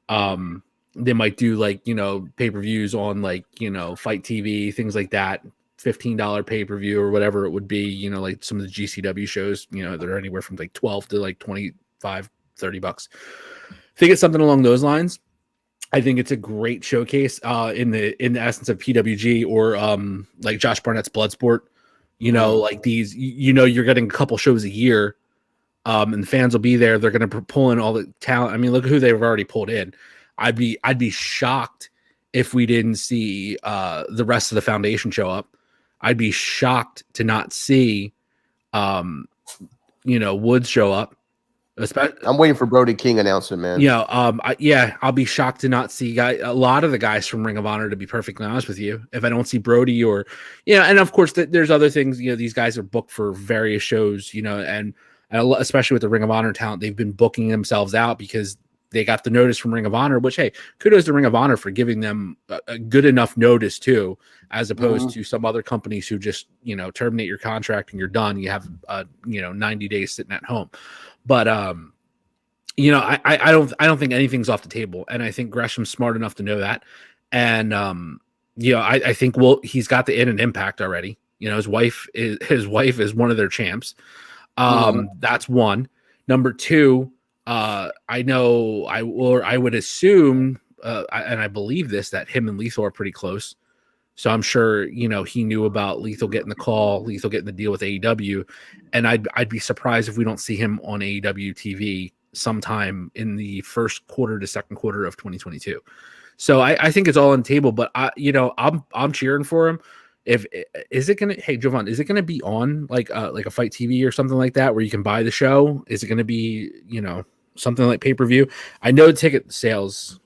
They might do pay-per-views on Fight TV, things like that. $15 pay-per-view or whatever it would be, like some of the GCW shows, they're anywhere from like 12 to like 25, $30. Think it's something along those lines. I think it's a great showcase in the essence of PWG, or like Josh Barnett's Bloodsport. like these, you're getting a couple shows a year, and the fans will be there. They're going to pull in all the talent. I mean, look at who they've already pulled in. I'd be shocked if we didn't see the rest of the foundation show up. I'd be shocked to not see, Woods show up. I'm waiting for Brody King announcement, man. I'll be shocked to not see a lot of the guys from Ring of Honor, to be perfectly honest with you. If I don't see Brody or, and of course there's other things, these guys are booked for various shows, and especially with the Ring of Honor talent, they've been booking themselves out because they got the notice from Ring of Honor, which, hey, kudos to Ring of Honor for giving them a good enough notice too, as opposed to some other companies who just, terminate your contract and you're done. You have, 90 days sitting at home. But, I don't think anything's off the table. And I think Gresham's smart enough to know that. And, I think, he's got the in and impact already. His wife is one of their champs. That's one. Number two, I would assume, and I believe this, that him and Lethal are pretty close. So I'm sure, he knew about Lethal getting the call, Lethal getting the deal with AEW. And I'd be surprised if we don't see him on AEW TV sometime in the first quarter to second quarter of 2022. So I think it's all on the table, but I'm cheering for him. Hey Jovan, is it gonna be on like a Fight TV or something like that where you can buy the show? Is it gonna be, something like pay-per-view? I know ticket sales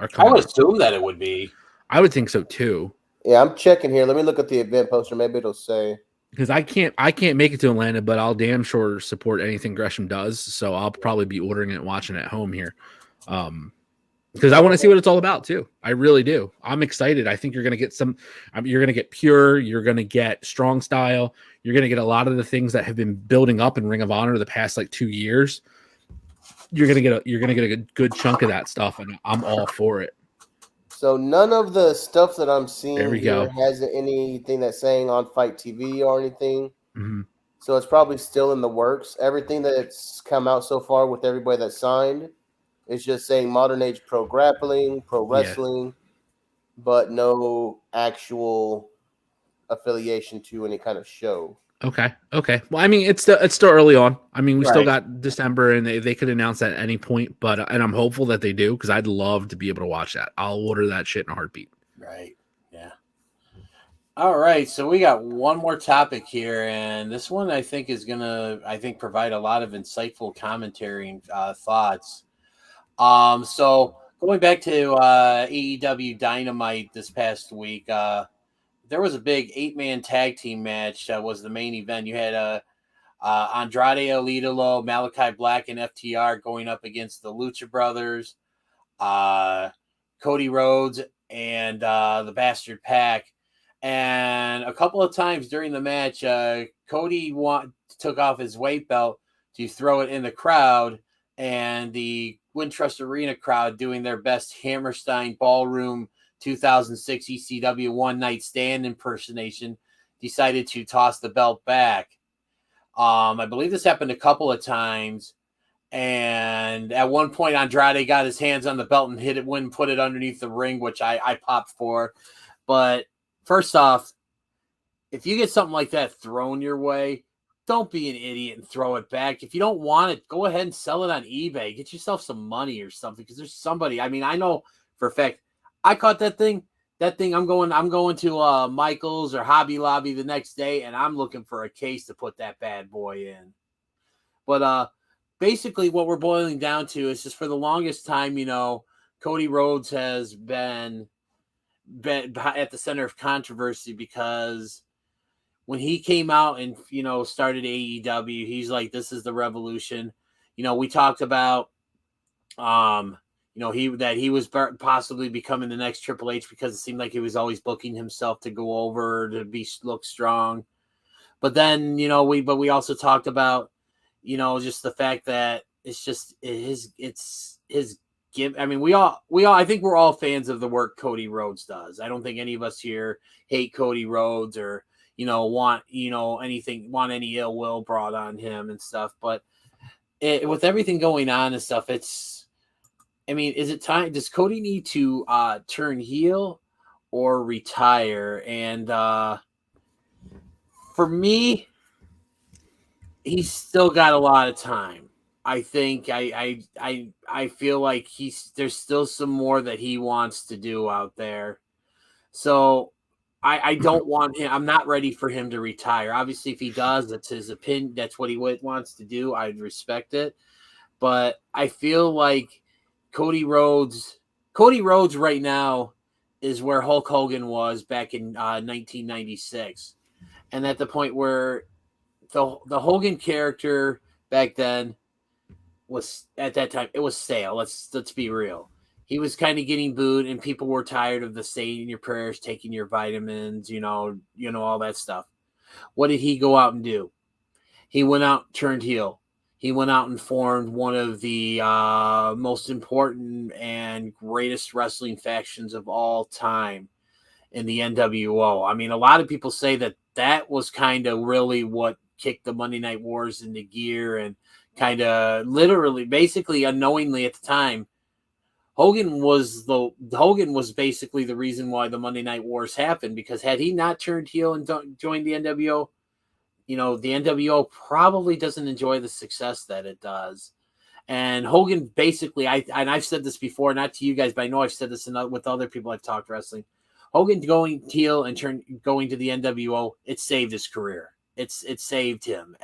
are I would assume that it would be. I would think so too. Yeah, I'm checking here. Let me look at the event poster. Maybe it'll say. Because I can't make it to Atlanta, but I'll damn sure support anything Gresham does. So I'll probably be ordering it and watching it at home here. Because I want to see what it's all about too. I really do. I'm excited. I think you're going to get you're going to get pure. You're going to get strong style. You're going to get a lot of the things that have been building up in Ring of Honor the past 2 years. You're going to get a good chunk of that stuff, and I'm all for it. So none of the stuff that I'm seeing here has anything that's saying on Fight TV or anything. Mm-hmm. So it's probably still in the works. Everything that's come out so far with everybody that's signed is just saying modern age pro grappling, pro wrestling, but no actual affiliation to any kind of show. Okay. Well, I mean, it's still early on. I mean, we still got December, and they could announce that at any point. But and I'm hopeful that they do, because I'd love to be able to watch that. I'll order that shit in a heartbeat. Right. Yeah. All right. So we got one more topic here, and this one I think is gonna provide a lot of insightful commentary and thoughts. So going back to AEW Dynamite this past week, there was a big 8-man tag team match that was the main event. You had Andrade El Idolo, Malachi Black, and FTR going up against the Lucha Brothers, Cody Rhodes, and the Bastard Pack. And a couple of times during the match, Cody took off his weight belt to throw it in the crowd, and the Wintrust Arena crowd, doing their best Hammerstein Ballroom 2006 ECW One Night Stand impersonation, decided to toss the belt back. I believe this happened a couple of times, and at one point Andrade got his hands on the belt and hit it, wouldn't put it underneath the ring, which I popped for. But first off, if you get something like that thrown your way, don't be an idiot and throw it back. If you don't want it, go ahead and sell it on eBay. Get yourself some money or something, because there's somebody. I mean, I know for a fact I caught that thing. I'm going to Michael's or Hobby Lobby the next day, and I'm looking for a case to put that bad boy in. But basically what we're boiling down to is just, for the longest time, Cody Rhodes has been at the center of controversy, because when he came out and, started AEW, he's like, this is the revolution. We talked about, he was possibly becoming the next Triple H, because it seemed like he was always booking himself to go over to look strong. But then, we also talked about, just the fact that it's just his give. I mean, I think we're all fans of the work Cody Rhodes does. I don't think any of us here hate Cody Rhodes or, want any ill will brought on him and stuff. But with everything going on and stuff, is it time? Does Cody need to turn heel or retire? And For me, he's still got a lot of time. I think I feel like there's still some more that he wants to do out there. So I don't want him. I'm not ready for him to retire. Obviously, if he does, that's his opinion. That's what he wants to do. I'd respect it. But I feel like Cody Rhodes right now is where Hulk Hogan was back in 1996, and at the point where the Hogan character back then was at that time it was stale. Let's be real. He was kind of getting booed, and people were tired of the saying your prayers, taking your vitamins, all that stuff. What did he go out and do? He went out, turned heel. He went out and formed one of the most important and greatest wrestling factions of all time in the NWO. I mean, a lot of people say that was kind of really what kicked the Monday Night Wars into gear, and kind of literally, basically, unknowingly at the time, Hogan was basically the reason why the Monday Night Wars happened, because had he not turned heel and joined the NWO, the NWO probably doesn't enjoy the success that it does. And Hogan basically, I've said this before, not to you guys, but I know I've said this with other people I've talked wrestling. Hogan going heel and going to the NWO, it saved his career. It saved him,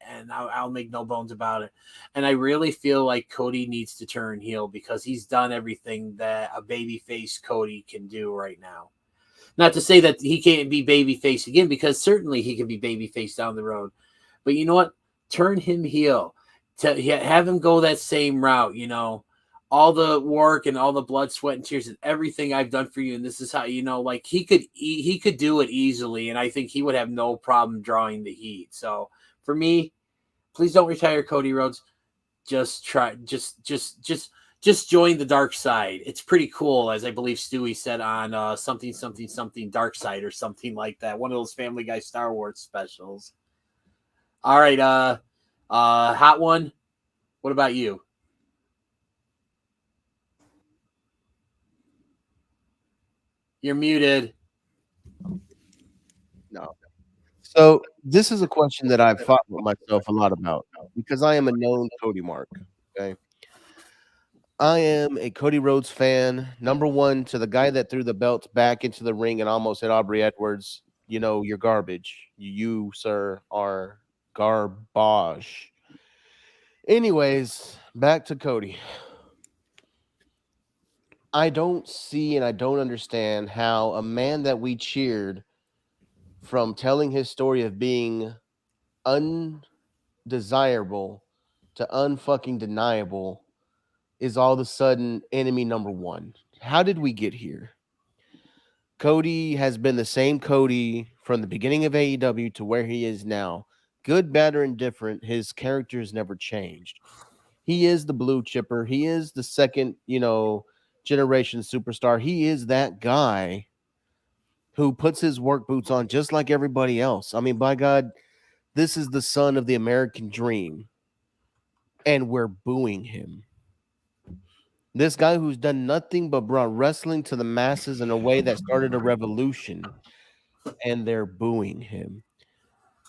and I'll make no bones about it. And I really feel like Cody needs to turn heel, because he's done everything that a babyface Cody can do right now. Not to say that he can't be babyface again, because certainly he can be babyface down the road. But you know what? Turn him heel. Have him go that same route, all the work and all the blood, sweat, and tears and everything I've done for you. And this is how, like he could do it easily. And I think he would have no problem drawing the heat. So for me, please don't retire Cody Rhodes. Just join the dark side. It's pretty cool, as I believe Stewie said on something dark side or something like that. One of those Family Guy Star Wars specials. All right, Hot One, what about you? You're muted. No. So this is a question that I've fought with myself a lot about, because I am a known Cody mark. Okay. I am a Cody Rhodes fan. Number one, to the guy that threw the belts back into the ring and almost hit Aubrey Edwards. You're garbage. You, sir, are garbage. Anyways, back to Cody. I don't see and I don't understand how a man that we cheered from telling his story of being undesirable to unfucking deniable is all of a sudden enemy number one. How did we get here? Cody has been the same Cody from the beginning of AEW to where he is now. Good, bad, or indifferent, his character has never changed. He is the blue chipper. He is the second, generation superstar. He is that guy who puts his work boots on just like everybody else. I mean, by God, this is the son of the American dream, and we're booing him. This guy who's done nothing but brought wrestling to the masses in a way that started a revolution, and they're booing him.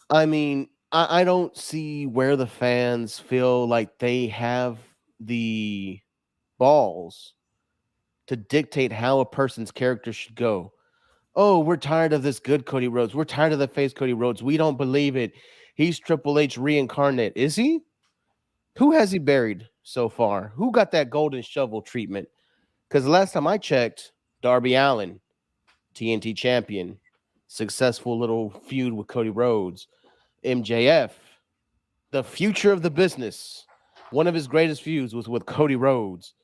I mean, I don't see where the fans feel like they have the balls to dictate how a person's character should go. Oh, we're tired of this good Cody Rhodes. We're tired of the face Cody Rhodes. We don't believe it. He's Triple H reincarnate. Is he? Who has he buried so far? Who got that golden shovel treatment? Because the last time I checked, Darby Allin, TNT champion, successful little feud with Cody Rhodes. MJF, the future of the business. One of his greatest feuds was with Cody Rhodes.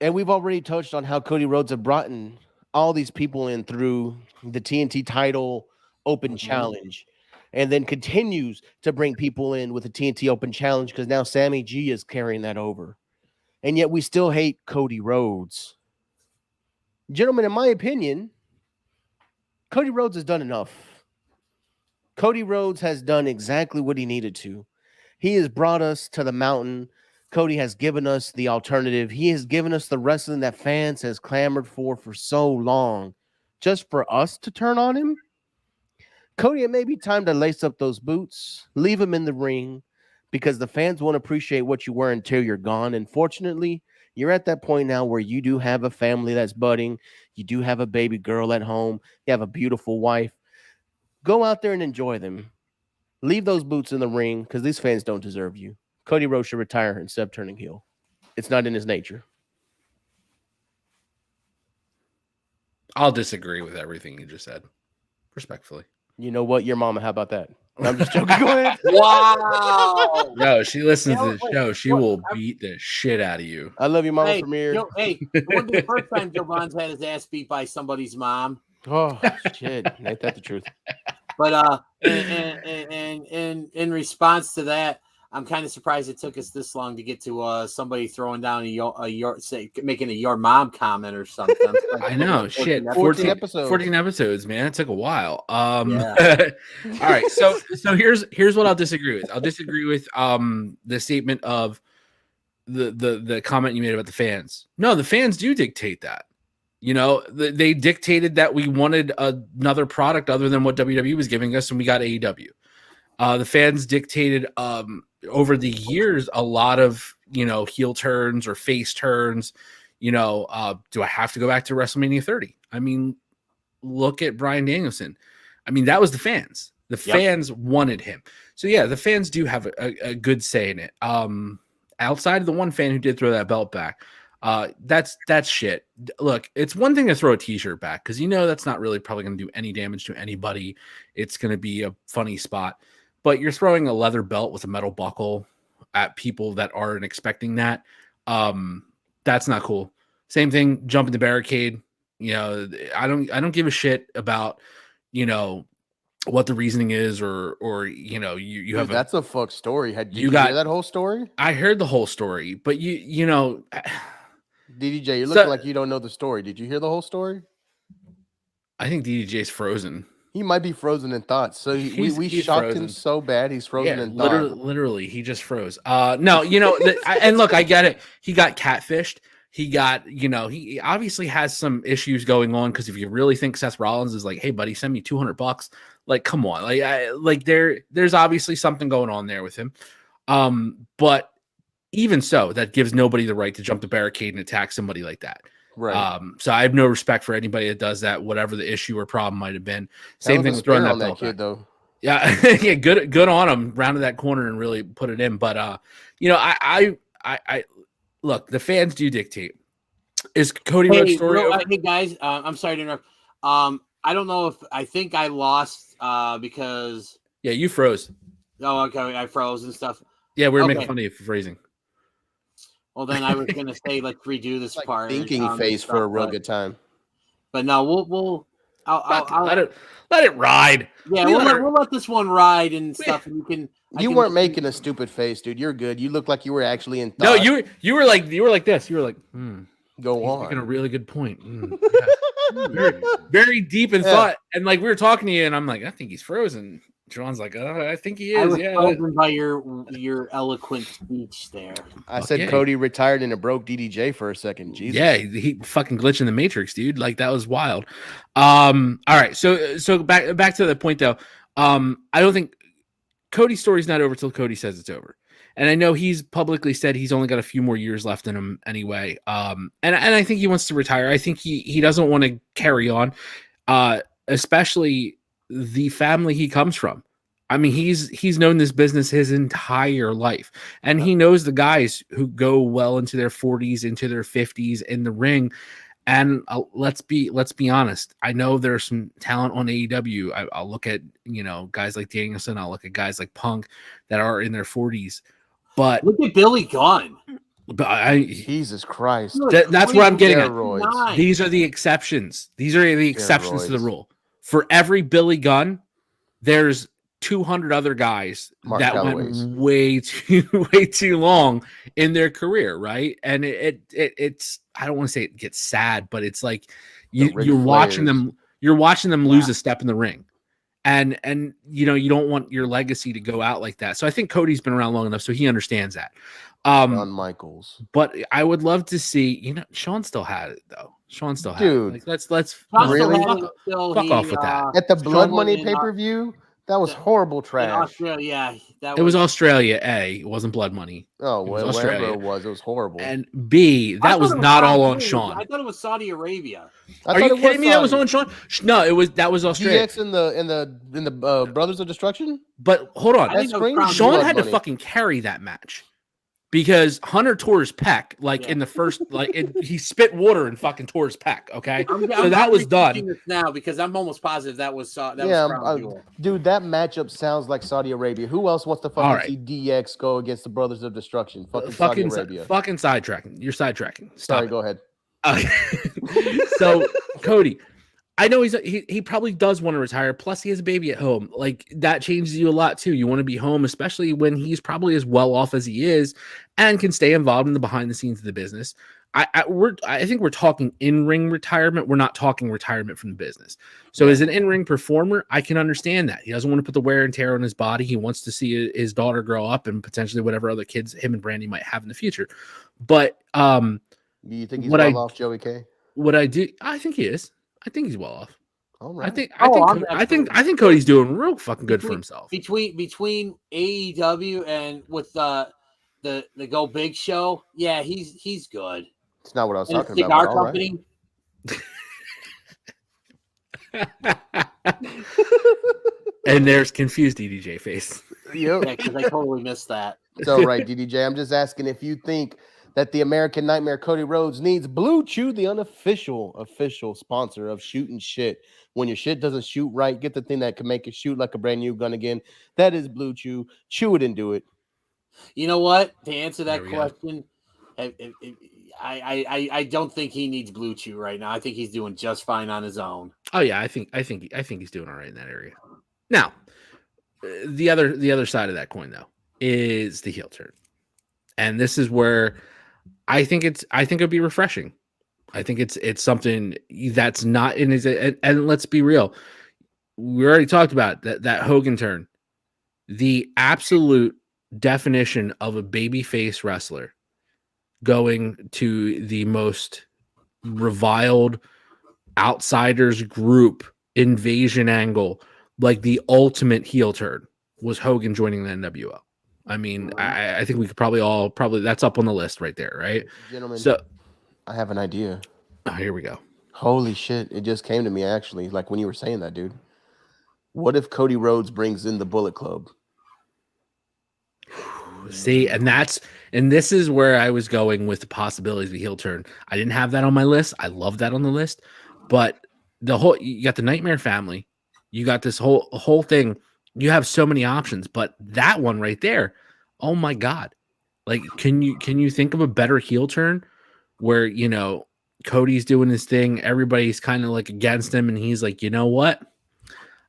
And we've already touched on how Cody Rhodes have brought in all these people in through the TNT title open challenge, and then continues to bring people in with the TNT open challenge because now Sammy G is carrying that over. And yet we still hate Cody Rhodes. Gentlemen, in my opinion, Cody Rhodes has done enough. Cody Rhodes has done exactly what he needed to. He has brought us to the mountain. Cody has given us the alternative. He has given us the wrestling that fans has clamored for so long. Just for us to turn on him? Cody, it may be time to lace up those boots, leave them in the ring, because the fans won't appreciate what you were until you're gone. And fortunately, you're at that point now where you do have a family that's budding. You do have a baby girl at home. You have a beautiful wife. Go out there and enjoy them. Leave those boots in the ring because these fans don't deserve you. Cody Rhodes should retire instead of turning heel. It's not in his nature. I'll disagree with everything you just said, respectfully. You know what? Your mama, how about that? No, I'm just joking. Go ahead. Wow. No, she listens to the wait, show. She will beat the shit out of you. I love you, Mama Hey, Premier. it wouldn't be the first time Joe Bon's had his ass beat by somebody's mom. Oh, shit. Ain't that the truth? But and in response to that, I'm kind of surprised it took us this long to get to somebody throwing down making a your mom comment or something. I know, shit. 14 episodes. 14 episodes, man. It took a while. Yeah. All right, so here's what I'll disagree with. I'll disagree with the statement of the comment you made about the fans. No, the fans do dictate that. You know, they dictated that we wanted another product other than what WWE was giving us, and we got AEW. The fans dictated over the years a lot of, you know, heel turns or face turns. You know, do I have to go back to WrestleMania 30? I mean, look at Bryan Danielson. I mean, that was the fans. The fans wanted him. So yeah, the fans do have a good say in it. Outside of the one fan who did throw that belt back, that's shit. Look, it's one thing to throw a t-shirt back because you know that's not really probably going to do any damage to anybody. It's going to be a funny spot. But you're throwing a leather belt with a metal buckle at people that aren't expecting that. That's not cool. Same thing, jumping the barricade. You know, I don't give a shit about, you know, what the reasoning is or you know, you have that's a fuck story. Did you hear that whole story? I heard the whole story, but you know, DDJ, you're looking like you don't know the story. Did you hear the whole story? I think DDJ's frozen. He might be frozen in thought. So we shocked him so bad he's frozen in thought. Literally, he just froze. No, you know, and look, I get it. He got catfished. He got, you know, he obviously has some issues going on because if you really think Seth Rollins is like, hey, buddy, send me $200, like, come on, like there's obviously something going on there with him. But even so, that gives nobody the right to jump the barricade and attack somebody like that. Right. So I have no respect for anybody that does that, whatever the issue or problem might have been. Same thing with throwing that belt kid, though. Yeah, yeah, good on him. Rounded that corner and really put it in. But you know, I look, the fans do dictate. Is Cody Rhodes' story? Hey guys, I'm sorry to interrupt. I don't know if I think I lost because you froze. Oh, okay, I froze and stuff. Yeah, we were making fun of you for freezing. Well, then I was going to say, let's redo this like part. Thinking face for a real good time. But no, we'll I'll let it ride. Yeah, we'll let this one ride and stuff. And you weren't making a stupid face, dude. You're good. You look like you were actually in thought. No, you were like this. You were like, go on. Making a really good point. Yeah. Very, very deep in thought. And like we were talking to you, and I'm like, I think he's frozen. John's like, I think he is. I was frozen by your eloquent speech there. I said Cody retired and it broke DDJ for a second. Jesus. Yeah, he fucking glitched in the Matrix, dude. Like that was wild. All right, so back to the point though. I don't think Cody's story's not over till Cody says it's over. And I know he's publicly said he's only got a few more years left in him anyway. And I think he wants to retire. I think he doesn't want to carry on, especially the family he comes from. I mean, he's known this business his entire life, and he knows the guys who go well into their 40s, into their 50s in the ring. And let's be honest. I know there's some talent on AEW. I'll look at, you know, guys like Danielson. I'll look at guys like Punk that are in their 40s. But look at Billy Gunn. But Jesus Christ, that's what I'm getting steroids. at. These are the exceptions. These are the exceptions to the rule. For every Billy Gunn, there's 200 other guys that went way too long in their career, right? And it's I don't want to say it gets sad, but it's like you're watching them lose a step in the ring. And you know, you don't want your legacy to go out like that. So I think Cody's been around long enough so he understands that. Shawn Michaels. But I would love to see, Sean still had it though. Sean still had Dude. it. Like let's Sean still Really? had it until fuck he, off with that. At the Blood Sean Money in, pay-per-view, that was horrible in trash. Australia. Yeah, that It was Australia, A. It wasn't Blood Money. Oh, It was well, Australia. wherever it was horrible. And B, that was not all on Sean. I thought it was Saudi Arabia. Are you kidding me? That was on Sean? No, that was Australia. DX in the Brothers of Destruction. But hold on, I think that was Crown Sean Jewel. had to fucking carry that match because Hunter tore his pec in the first, he spit water and fucking tore his pec. Okay, so that was done this now because I'm almost positive that was was Crown Jewel. Dude, that matchup sounds like Saudi Arabia. Who else wants to fucking see DX go against the Brothers of Destruction? Saudi Arabia. Fucking sidetracking. You're sidetracking. Stop. Sorry, go ahead. So Cody, I know he probably does want to retire. Plus, he has a baby at home. Like that changes you a lot too. You want to be home, especially when he's probably as well off as he is, and can stay involved in the behind the scenes of the business. I think we're talking in-ring retirement. We're not talking retirement from the business. So as an in-ring performer, I can understand that. He doesn't want to put the wear and tear on his body. He wants to see his daughter grow up and potentially whatever other kids him and Brandy might have in the future. But do you think he's well off, Joey K? What I do, I think he is. I think he's well off. All right. I think Cody's doing real fucking good for himself. Between AEW and with the Go Big show, yeah, he's good. It's not what I was talking cigar about. Company. And there's confused DDJ face. Yep. Yeah, because I totally missed that. So right, DDJ. I'm just asking if you think that the American Nightmare Cody Rhodes needs Blue Chew, the official sponsor of Shooting Shit. When your shit doesn't shoot right, get the thing that can make it shoot like a brand new gun again. That is Blue Chew. Chew it and do it. You know what? To answer that question, I don't think he needs Blue Chew right now. I think he's doing just fine on his own. Oh yeah, I think he's doing all right in that area. Now, the other side of that coin though is the heel turn, and this is where I think it'd be refreshing. I think it's something that's not in his. And let's be real, we already talked about that Hogan turn, the absolute definition of a babyface wrestler going to the most reviled outsiders group invasion angle, like the ultimate heel turn, was Hogan joining the NWO. I mean, I think we could probably that's up on the list right there, right? Gentlemen, so I have an idea. Oh, here we go. Holy shit. It just came to me actually, like when you were saying that, dude. What if Cody Rhodes brings in the Bullet Club? See, and this is where I was going with the possibilities of the heel turn. I didn't have that on my list. I love that on the list, but you got the Nightmare family, you got this whole thing. You have so many options, but that one right there, oh my god! Like, can you think of a better heel turn where Cody's doing his thing, everybody's kind of like against him, and he's like, you know what?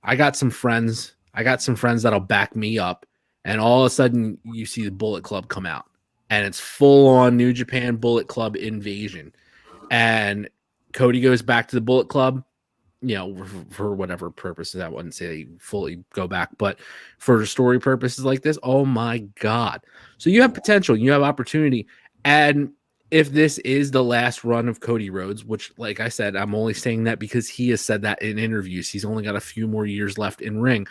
I got some friends that'll back me up. And all of a sudden, you see the Bullet Club come out, and it's full-on New Japan Bullet Club invasion. And Cody goes back to the Bullet Club, for whatever purposes. I wouldn't say they fully go back, but for story purposes like this, oh my god! So you have potential, you have opportunity, and if this is the last run of Cody Rhodes, which, like I said, I'm only saying that because he has said that in interviews, he's only got a few more years left in ring.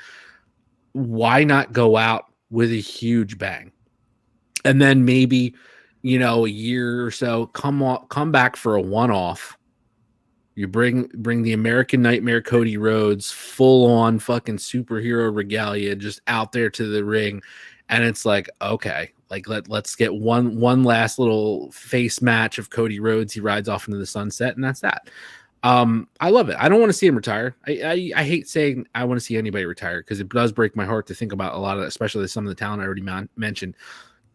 Why not go out with a huge bang, and then maybe a year or so come back for a one-off? You bring the American Nightmare Cody Rhodes full on fucking superhero regalia just out there to the ring, and it's like, okay, like let's get one last little face match of Cody Rhodes. He rides off into the sunset, and that's that. I love it. I don't want to see him retire. I hate saying I want to see anybody retire because it does break my heart to think about a lot of that, especially some of the talent I already mentioned,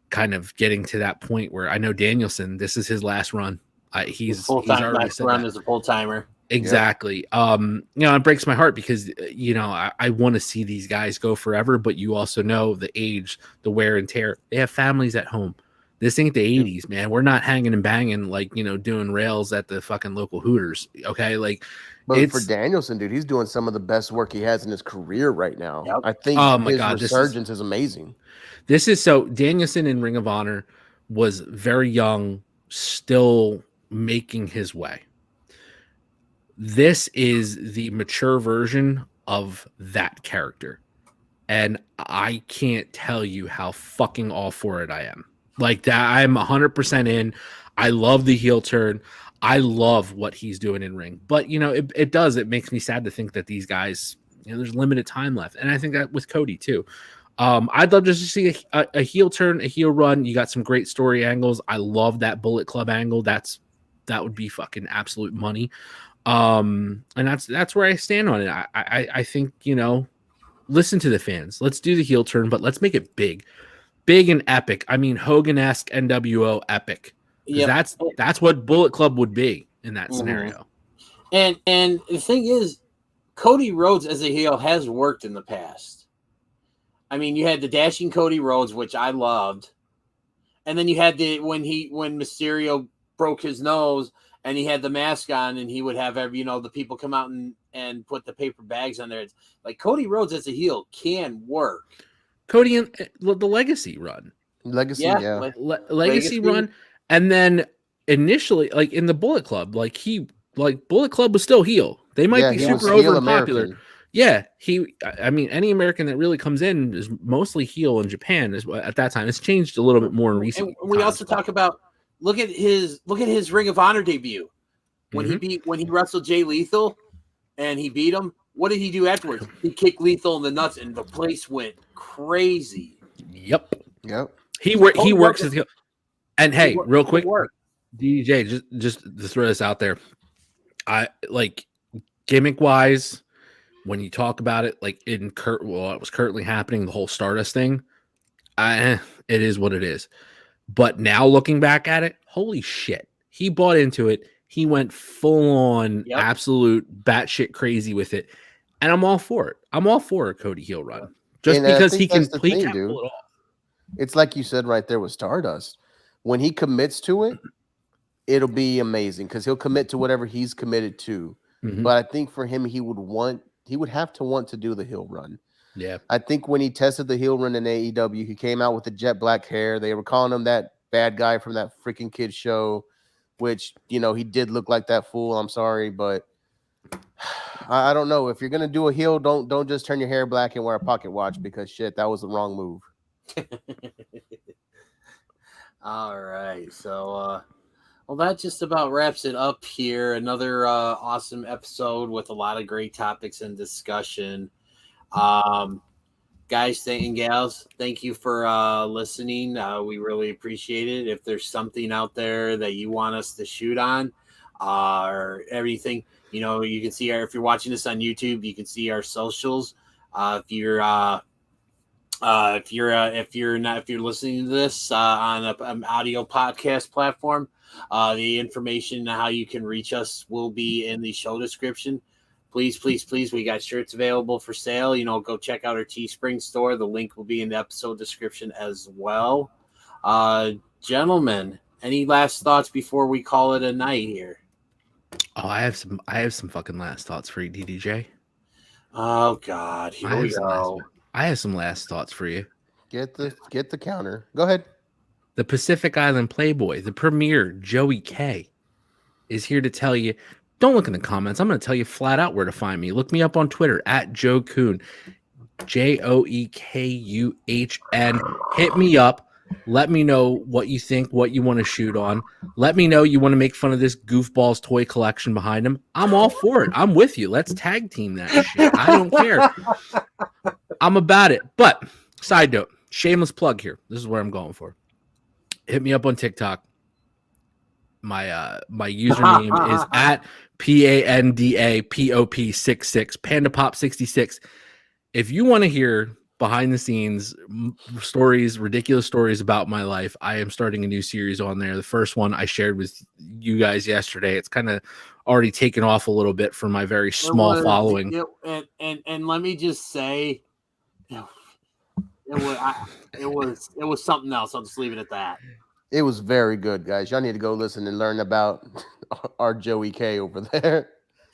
kind of getting to that point where I know Danielson, this is his last run. He's already said run that. as a full timer. Exactly. Yep. It breaks my heart because I want to see these guys go forever, but you also know the age, the wear and tear. They have families at home. This ain't the 80s, man. We're not hanging and banging like, doing rails at the fucking local Hooters. Okay. Like, but for Danielson, dude, he's doing some of the best work he has in his career right now. Yep. I think his resurgence is amazing. This is so Danielson in Ring of Honor was very young, still making his way. This is the mature version of that character. And I can't tell you how fucking all for it I am. Like that, I'm 100% in. I love the heel turn. I love what he's doing in ring. But, it makes me sad to think that these guys, there's limited time left. And I think that with Cody too. I'd love just to see a heel turn, a heel run. You got some great story angles. I love that Bullet Club angle. That would be fucking absolute money. And that's where I stand on it. I think, listen to the fans. Let's do the heel turn, but let's make it big and epic. I mean, Hogan-esque NWO epic. Yeah, that's what Bullet Club would be in that scenario. And the thing is, Cody Rhodes as a heel has worked in the past. I mean, you had the Dashing Cody Rhodes, which I loved, and then you had when Mysterio broke his nose and he had the mask on, and he would have the people come out and put the paper bags on there. It's like Cody Rhodes as a heel can work. Cody and the Legacy run. Legacy run. And then initially, like in the Bullet Club, Bullet Club was still heel. They might be super over and popular. Yeah, any American that really comes in is mostly heel in Japan at that time. It's changed a little bit more in recent. And we times. also talk about look at his Ring of Honor debut when he wrestled Jay Lethal and he beat him. What did he do afterwards? He kicked Lethal in the nuts and the place went crazy. Yep. He Oh, works as heel. And hey, real quick, DJ, just to throw this out there, I like gimmick wise. When you talk about it, like it was currently happening, the whole Stardust thing, it is what it is. But now looking back at it, holy shit, he bought into it. He went full on absolute batshit crazy with it. And I'm all for it. I'm all for a Cody heel run. Just because he can pull it off. It's like you said right there with Stardust. When he commits to it, it'll be amazing because he'll commit to whatever he's committed to. Mm-hmm. But I think for him, he would have to want to do the heel run. Yeah. I think when he tested the heel run in AEW, he came out with the jet black hair. They were calling him that bad guy from that freaking kid show, which, he did look like that fool. I'm sorry, but I don't know. If you're going to do a heel, don't just turn your hair black and wear a pocket watch because shit, that was the wrong move. All right. So, well, that just about wraps it up here. Another awesome episode with a lot of great topics and discussion. Guys and gals, thank you for listening. We really appreciate it. If there's something out there that you want us to shoot on or everything, you can see if you're watching this on YouTube, you can see our socials. If you're listening to this on an audio podcast platform, the information how you can reach us will be in the show description. Please, we got shirts available for sale. Go check out our Teespring store. The link will be in the episode description as well. Gentlemen, any last thoughts before we call it a night here? Oh, I have some fucking last thoughts for you, DDJ. Oh God, here we go. I have some last thoughts for you. Get the counter. Go ahead. The Pacific Island Playboy, the premier Joey K, is here to tell you. Don't look in the comments. I'm going to tell you flat out where to find me. Look me up on Twitter at Joe Kuhn, JoeKuhn. Hit me up. Let me know what you think, what you want to shoot on. Let me know you want to make fun of this goofball's toy collection behind him. I'm all for it. I'm with you. Let's tag team that shit. I don't care. I'm about it. But side note, shameless plug here. This is where I'm going for. Hit me up on TikTok. My username is at PANDAPOP66, PandaPop66. If you want to hear behind the scenes stories, ridiculous stories about my life, I am starting a new series on there. The first one I shared with you guys yesterday. It's kind of already taken off a little bit for my very small following. And let me just say, it was something else. I'll just leave it at that. It was very good, guys. Y'all need to go listen and learn about our Joey K over there.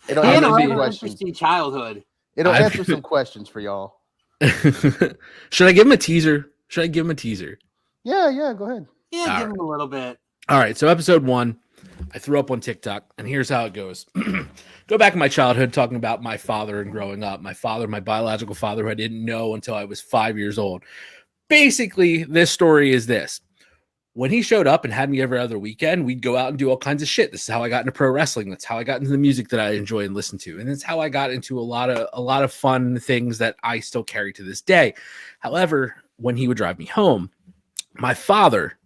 It'll answer some interesting childhood. It'll answer some questions for y'all. Should I give him a teaser? Yeah, go ahead. Yeah, give him a little bit. All right, so episode 1, I threw up on TikTok, and here's how it goes. Go back in my childhood talking about my father and growing up. My father, my biological father, who I didn't know until I was 5 years old. Basically, this story is this. When he showed up and had me every other weekend, we'd go out and do all kinds of shit. This is how I got into pro wrestling. That's how I got into the music that I enjoy and listen to. And it's how I got into a lot of fun things that I still carry to this day. However, when he would drive me home, my father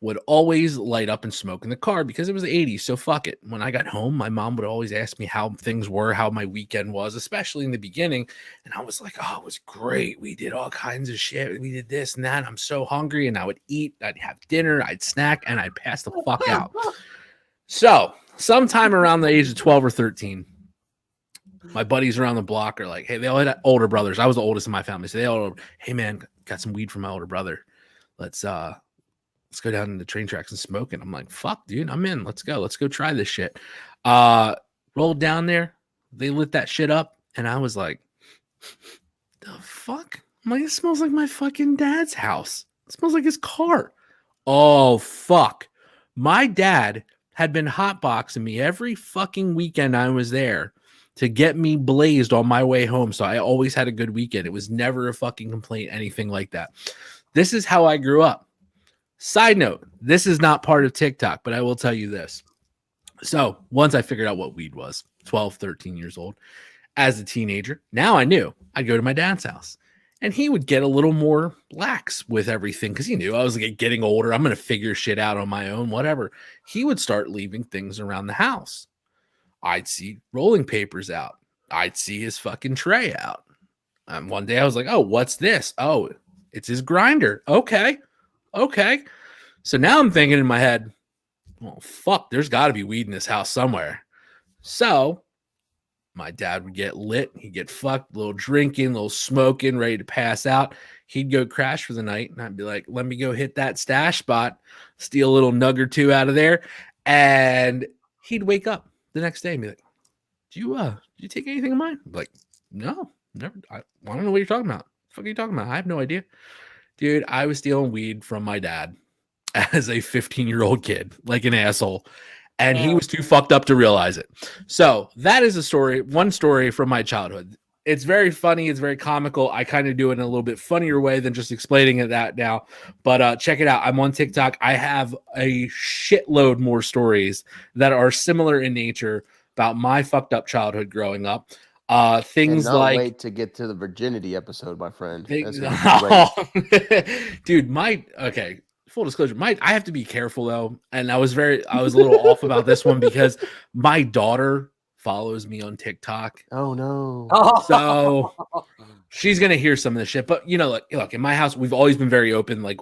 would always light up and smoke in the car because it was the 80s. So fuck it. When I got home, my mom would always ask me how things were, how my weekend was, especially in the beginning. And I was like, oh, it was great. We did all kinds of shit. We did this and that. I'm so hungry. And I would eat, I'd have dinner, I'd snack, and I'd pass the fuck out. So sometime around the age of 12 or 13, my buddies around the block are like, hey, they all had older brothers. I was the oldest in my family. So they all, hey man, got some weed from my older brother. Let's go down to the train tracks and smoke it. I'm like, fuck, dude, I'm in. Let's go try this shit. Rolled down there. They lit that shit up. And I was like, the fuck? I'm like, it smells like my fucking dad's house. It smells like his car. Oh, fuck. My dad had been hotboxing me every fucking weekend I was there to get me blazed on my way home. So I always had a good weekend. It was never a fucking complaint, anything like that. This is how I grew up. Side note, this is not part of TikTok, but I will tell you this. So once I figured out what weed was, 12, 13 years old, as a teenager, now I knew I'd go to my dad's house and he would get a little more lax with everything because he knew I was like getting older. I'm going to figure shit out on my own, whatever. He would start leaving things around the house. I'd see rolling papers out. I'd see his fucking tray out. One day I was like, oh, what's this? Oh, it's his grinder. Okay. So now I'm thinking in my head, well, fuck, there's got to be weed in this house somewhere. So my dad would get lit. He'd get fucked, a little drinking, a little smoking, ready to pass out. He'd go crash for the night. And I'd be like, let me go hit that stash spot, steal a little nug or two out of there. And he'd wake up the next day and be like, did you take anything of mine? I'm like, no, never. I don't know what you're talking about. What the fuck are you talking about? I have no idea. Dude, I was stealing weed from my dad as a 15-year-old kid, like an asshole. And he was too fucked up to realize it. So that is a story, one story from my childhood. It's very funny. It's very comical. I kind of do it in a little bit funnier way than just explaining it that now. But check it out. I'm on TikTok. I have a shitload more stories that are similar in nature about my fucked up childhood growing up. Things like wait to get to the virginity episode, my friend. Dude, full disclosure, I have to be careful though, and I was a little off about this one because my daughter follows me on TikTok. Oh no! So she's gonna hear some of this shit. But look, in my house, we've always been very open. Like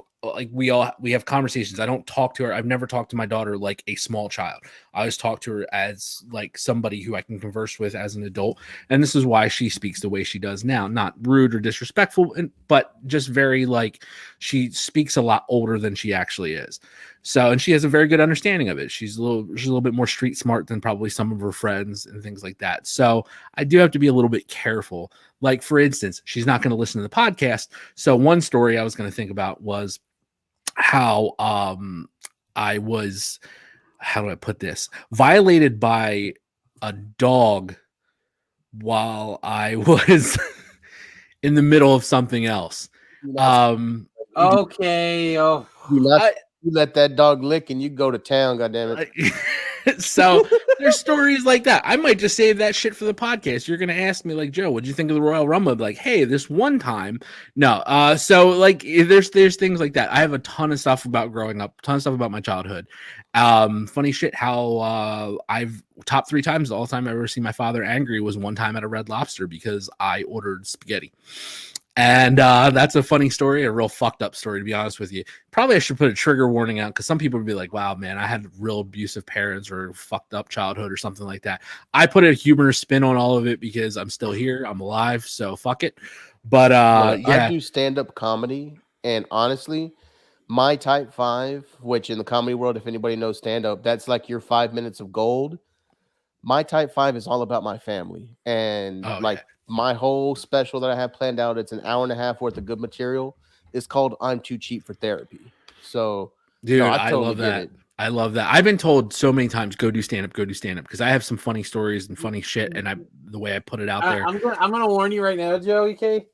we have conversations. I don't talk to her. I've never talked to my daughter like a small child. I always talk to her as like somebody who I can converse with as an adult. And this is why she speaks the way she does now. Not rude or disrespectful, but just very like she speaks a lot older than she actually is. So, and she has a very good understanding of it. She's a little bit more street smart than probably some of her friends and things like that. So I do have to be a little bit careful. Like, for instance, she's not going to listen to the podcast. So one story I was going to think about was how I was, how do I put this, violated by a dog while I was in the middle of something else. Okay. Oh, you let that dog lick and you go to town, goddammit. So there's stories like that. I might just save that shit for the podcast. You're gonna ask me like, Joe, what'd you think of the Royal Rumble? Like, hey, this one time. No. So like there's things like that. I have a ton of stuff about growing up, ton of stuff about my childhood. Funny shit how I've top 3 times all the time I ever seen my father angry was one time at a Red Lobster because I ordered spaghetti. And that's a funny story, a real fucked up story, to be honest with you. Probably I should put a trigger warning out because some people would be like, wow, man, I had real abusive parents or fucked up childhood or something like that. I put a humorous spin on all of it because I'm still here. I'm alive. So fuck it. But yeah. I do stand-up comedy. And honestly, my type 5, which in the comedy world, if anybody knows stand-up, that's like your 5 minutes of gold. My type 5 is all about my family. And my whole special that I have planned out, it's an hour and a half worth of good material. It's called I'm Too Cheap for Therapy. So Dude, No, I I totally love get that. it. I love that. I've been told so many times, go do stand up, because I have some funny stories and funny shit, and the way I put it out there. I'm gonna warn you right now, Joey K.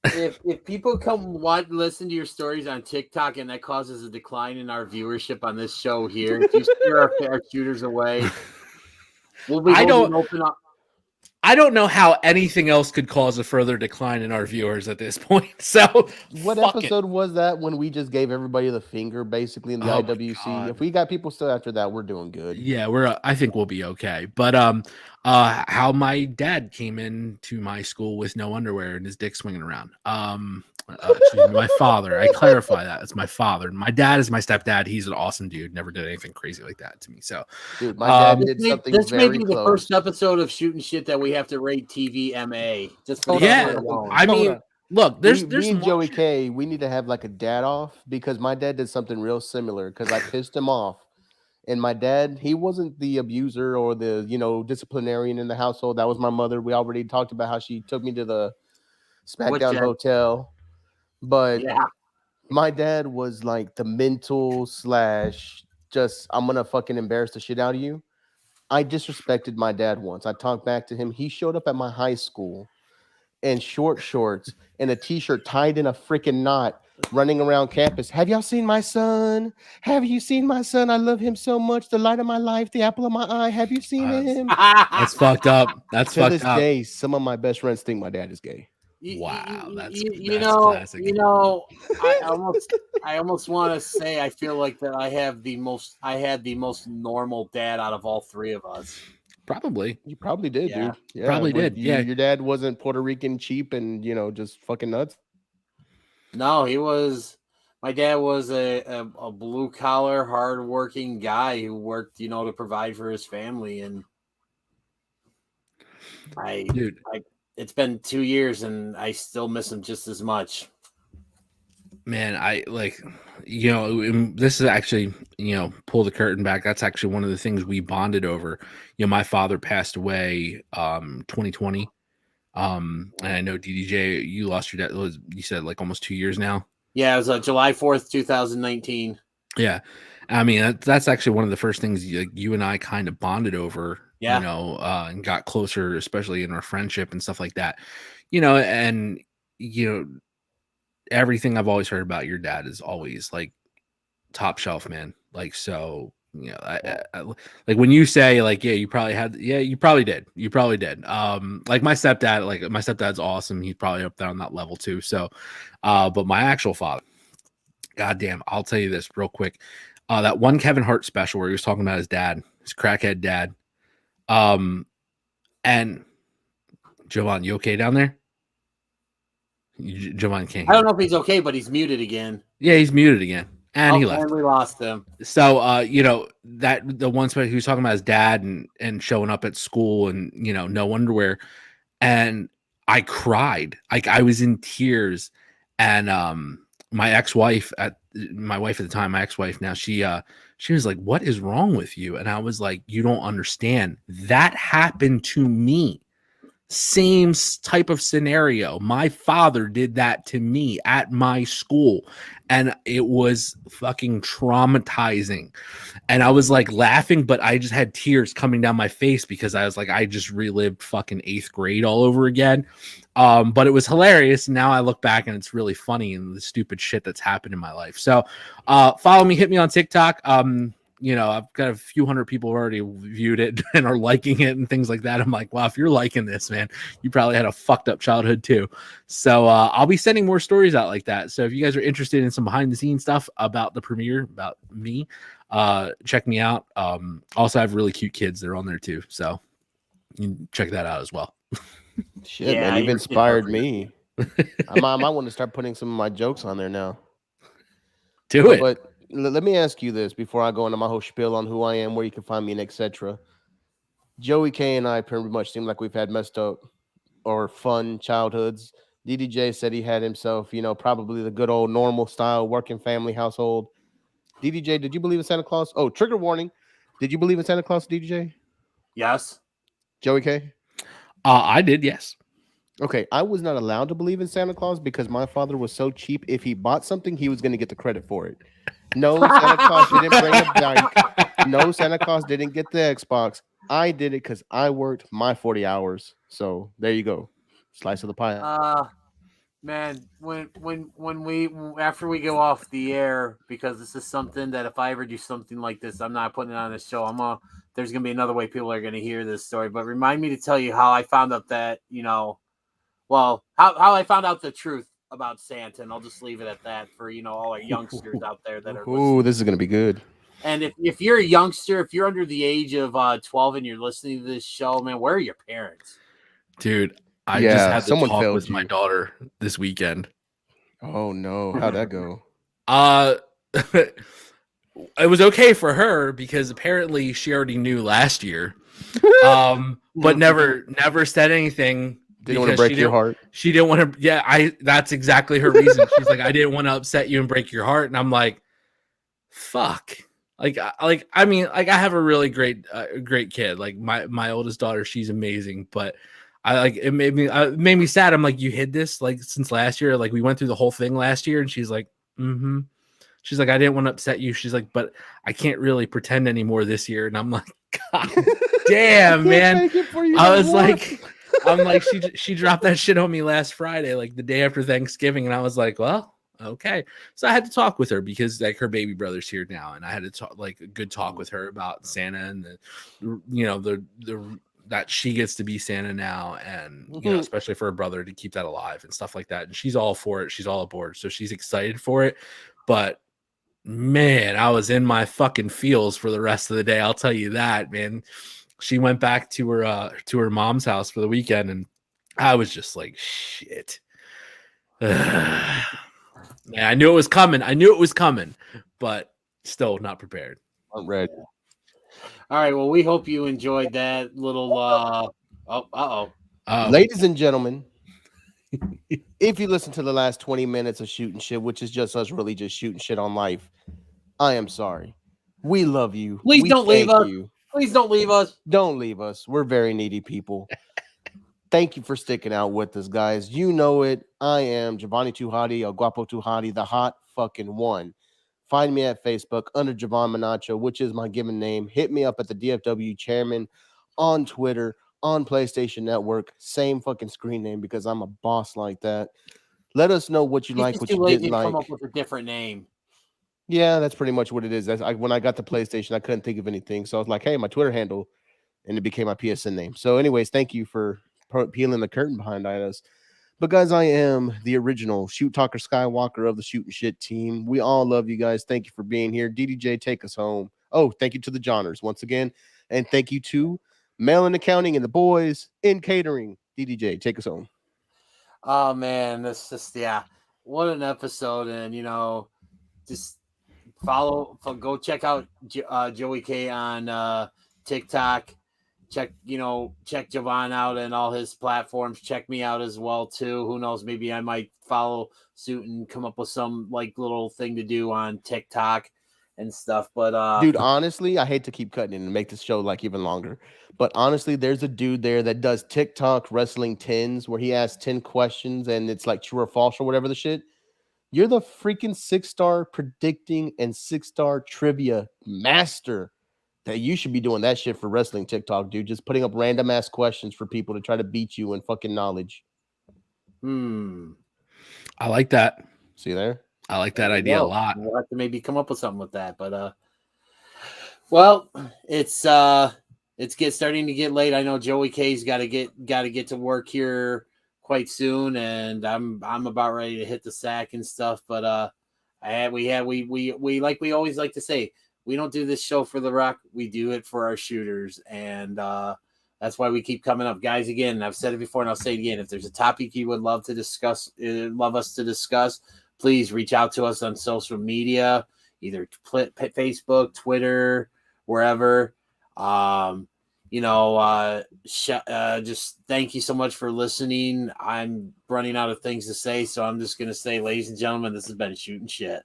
If people come listen to your stories on TikTok and that causes a decline in our viewership on this show here, if you steer our shooters away, we'll be open up. I don't know how anything else could cause a further decline in our viewers at this point. So What episode was that when we just gave everybody the finger basically in the IWC? If we got people still after that, we're doing good. Yeah, I think we'll be okay. But how my dad came into my school with no underwear and his dick swinging around. Excuse me, my father. I clarify that it's my father. My dad is my stepdad. He's an awesome dude. Never did anything crazy like that to me. So, dude, my dad did something this very may be close. the first episode of Shooting Shit that we have to rate TVMA. Just for I mean, look, there's me and Joey K. We need to have like a dad off because my dad did something real similar because I pissed him off. And my dad, he wasn't the abuser or the, disciplinarian in the household. That was my mother. We already talked about how she took me to the SmackDown Hotel. But my dad was like the mental / just, I'm going to fucking embarrass the shit out of you. I disrespected my dad once. I talked back to him. He showed up at my high school in short shorts and a t-shirt tied in a freaking knot, running around campus. Have y'all seen my son? Have you seen my son? I love him so much. The light of my life, the apple of my eye. Have you seen him? That's fucked up. That's to fucked this up. day, some of my best friends think my dad is gay. Wow, that's classic. I almost want to say I feel like that I had the most normal dad out of all three of us. Probably. You probably did, dude. Yeah, probably did. Your dad wasn't Puerto Rican cheap and just fucking nuts. No, he was. My dad was a blue collar, hardworking guy who worked, to provide for his family. And it's been 2 years and I still miss him just as much. Man, this is actually, pull the curtain back. That's actually one of the things we bonded over. My father passed away 2020. And I know DDJ, you lost your dad. You said like almost 2 years now. Yeah, it was July 4th, 2019. Yeah, I mean that's actually one of the first things you and I kind of bonded over. And got closer, especially in our friendship and stuff like that. And everything I've always heard about your dad is always like top shelf, man. Like, so, I like when you say like, you probably did. Like my stepdad's awesome. He's probably up there on that level too. So, but my actual father, goddamn, I'll tell you this real quick. That one Kevin Hart special where he was talking about his dad, his crackhead dad. And Jovan, you okay down there? Jovan can't. I don't know if he's okay, but he's muted again. Yeah, he's muted again. And he left. And we lost him. So, that the one special he was talking about his dad and showing up at school and, no underwear. And I cried. Like I was in tears. And my ex-wife at the time, my ex-wife now, she was like, "What is wrong with you?" And I was like, "You don't understand. That happened to me. Same type of scenario. My father did that to me at my school, and it was fucking traumatizing." And I was like laughing, but I just had tears coming down my face because I was like, I just relived fucking 8th grade all over again. But it was hilarious. Now I look back and it's really funny and the stupid shit that's happened in my life. So follow me, hit me on TikTok. I've got a few hundred people already viewed it and are liking it and things like that. I'm like, wow, if you're liking this, man, you probably had a fucked up childhood too. So I'll be sending more stories out like that. So if you guys are interested in some behind the scenes stuff about the premiere, about me, check me out. Also, I have really cute kids. They're on there too. So you can check that out as well. Shit, man, you've inspired me. I might want to start putting some of my jokes on there now. Do it. But let me ask you this before I go into my whole spiel on who I am, where you can find me, and etc. Joey K and I pretty much seem like we've had messed up or fun childhoods. DDJ said he had himself, probably the good old normal style working family household. DDJ, did you believe in Santa Claus? Oh, trigger warning. Did you believe in Santa Claus, DDJ? Yes. Joey K? I did, yes. Okay, I was not allowed to believe in Santa Claus because my father was so cheap. If he bought something, he was going to get the credit for it. No, Santa Claus didn't bring a bike. No, Santa Claus didn't get the Xbox. I did it because I worked my 40 hours. So there you go. Slice of the pie. Man, when we after we go off the air, because this is something that if I ever do something like this, I'm not putting it on this show. There's gonna be another way people are gonna hear this story. But remind me to tell you how I found out that how I found out the truth about Santa, and I'll just leave it at that for all our youngsters out there that are Ooh, this is gonna be good. And if you're a youngster, if you're under the age of 12 and you're listening to this show, man, where are your parents? Dude, I just had to talk with my daughter this weekend. Oh no, how'd that go? It was okay for her because apparently she already knew last year. But never said anything. Didn't want to break your heart. She didn't want to. Yeah, that's exactly her reason. She's like, I didn't want to upset you and break your heart. And I'm like, fuck. I have a really great kid. Like my oldest daughter, she's amazing. But it made me sad. I'm like, you hid this like since last year. Like we went through the whole thing last year, and she's like, mm-hmm. She's like, I didn't want to upset you. She's like, but I can't really pretend anymore this year. And I'm like, God damn, man. I'm like, she dropped that shit on me last Friday, like the day after Thanksgiving. And I was like, well, okay. So I had to talk with her because like her baby brother's here now. And I had to talk like a good talk with her about Santa and that she gets to be Santa now. And, especially for her brother to keep that alive and stuff like that. And she's all for it. She's all aboard. So she's excited for it. But man, I was in my fucking feels for the rest of the day. I'll tell you that, man. She went back to her mom's house for the weekend, and I was just like, shit. Man, I knew it was coming, but still not prepared. I'm ready. All right. Well, we hope you enjoyed that little. Ladies and gentlemen, if you listen to the last 20 minutes of shooting shit, which is just us really just shooting shit on life, I am sorry. We love you. Please don't leave us. Please don't leave us. Don't leave us. We're very needy people. Thank you for sticking out with us, guys. You know it. I am Giovanni Tuhati, El Guapo Tuhati, the hot fucking one. Find me at Facebook under Javon Manacho, which is my given name. Hit me up at the DFW chairman on Twitter, on PlayStation Network. Same fucking screen name because I'm a boss like that. Let us know what you like, what you didn't like. Come up with a different name. Yeah, that's pretty much what it is. When I got the PlayStation, I couldn't think of anything. So I was like, hey, my Twitter handle, and it became my PSN name. So anyways, thank you for peeling the curtain behind us. But guys, I am the original Shoot Talker Skywalker of the Shoot and Shit team. We all love you guys. Thank you for being here. DDJ, take us home. Oh, thank you to the Johners once again. And thank you to Mail and Accounting and the boys in catering. DDJ, take us home. Oh, man. This just, what an episode. And, just go check out Joey K on TikTok. Check Javon out and all his platforms. Check me out as well too. Who knows? Maybe I might follow suit and come up with some like little thing to do on TikTok and stuff. But dude, honestly, I hate to keep cutting in and make this show like even longer. But honestly, there's a dude there that does TikTok wrestling 10s where he asks 10 questions and it's like true or false or whatever the shit. You're the freaking 6-star predicting and 6-star trivia master. That you should be doing that shit for wrestling TikTok, dude. Just putting up random ass questions for people to try to beat you in fucking knowledge. I like that. See there? I like that idea a lot. We'll have to maybe come up with something with that. But well, it's starting to get late. I know Joey K's got to get to work here quite soon, and I'm about ready to hit the sack and stuff. But we like we always like to say, we don't do this show for the rock. We do it for our shooters. And that's why we keep coming up. Guys, again, I've said it before and I'll say it again. If there's a topic you would love us to discuss, please reach out to us on social media, either Facebook, Twitter, wherever. Just thank you so much for listening. I'm running out of things to say, so I'm just going to say, ladies and gentlemen, this has been Shooting Shit.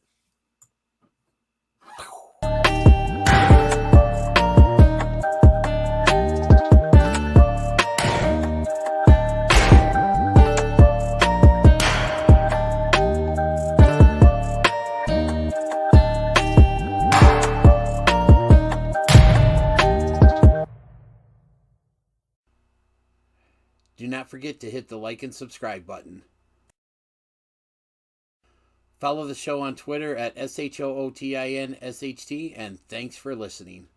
not forget to hit the like and subscribe button. Follow the show on Twitter at SHOOTINSHT, and thanks for listening.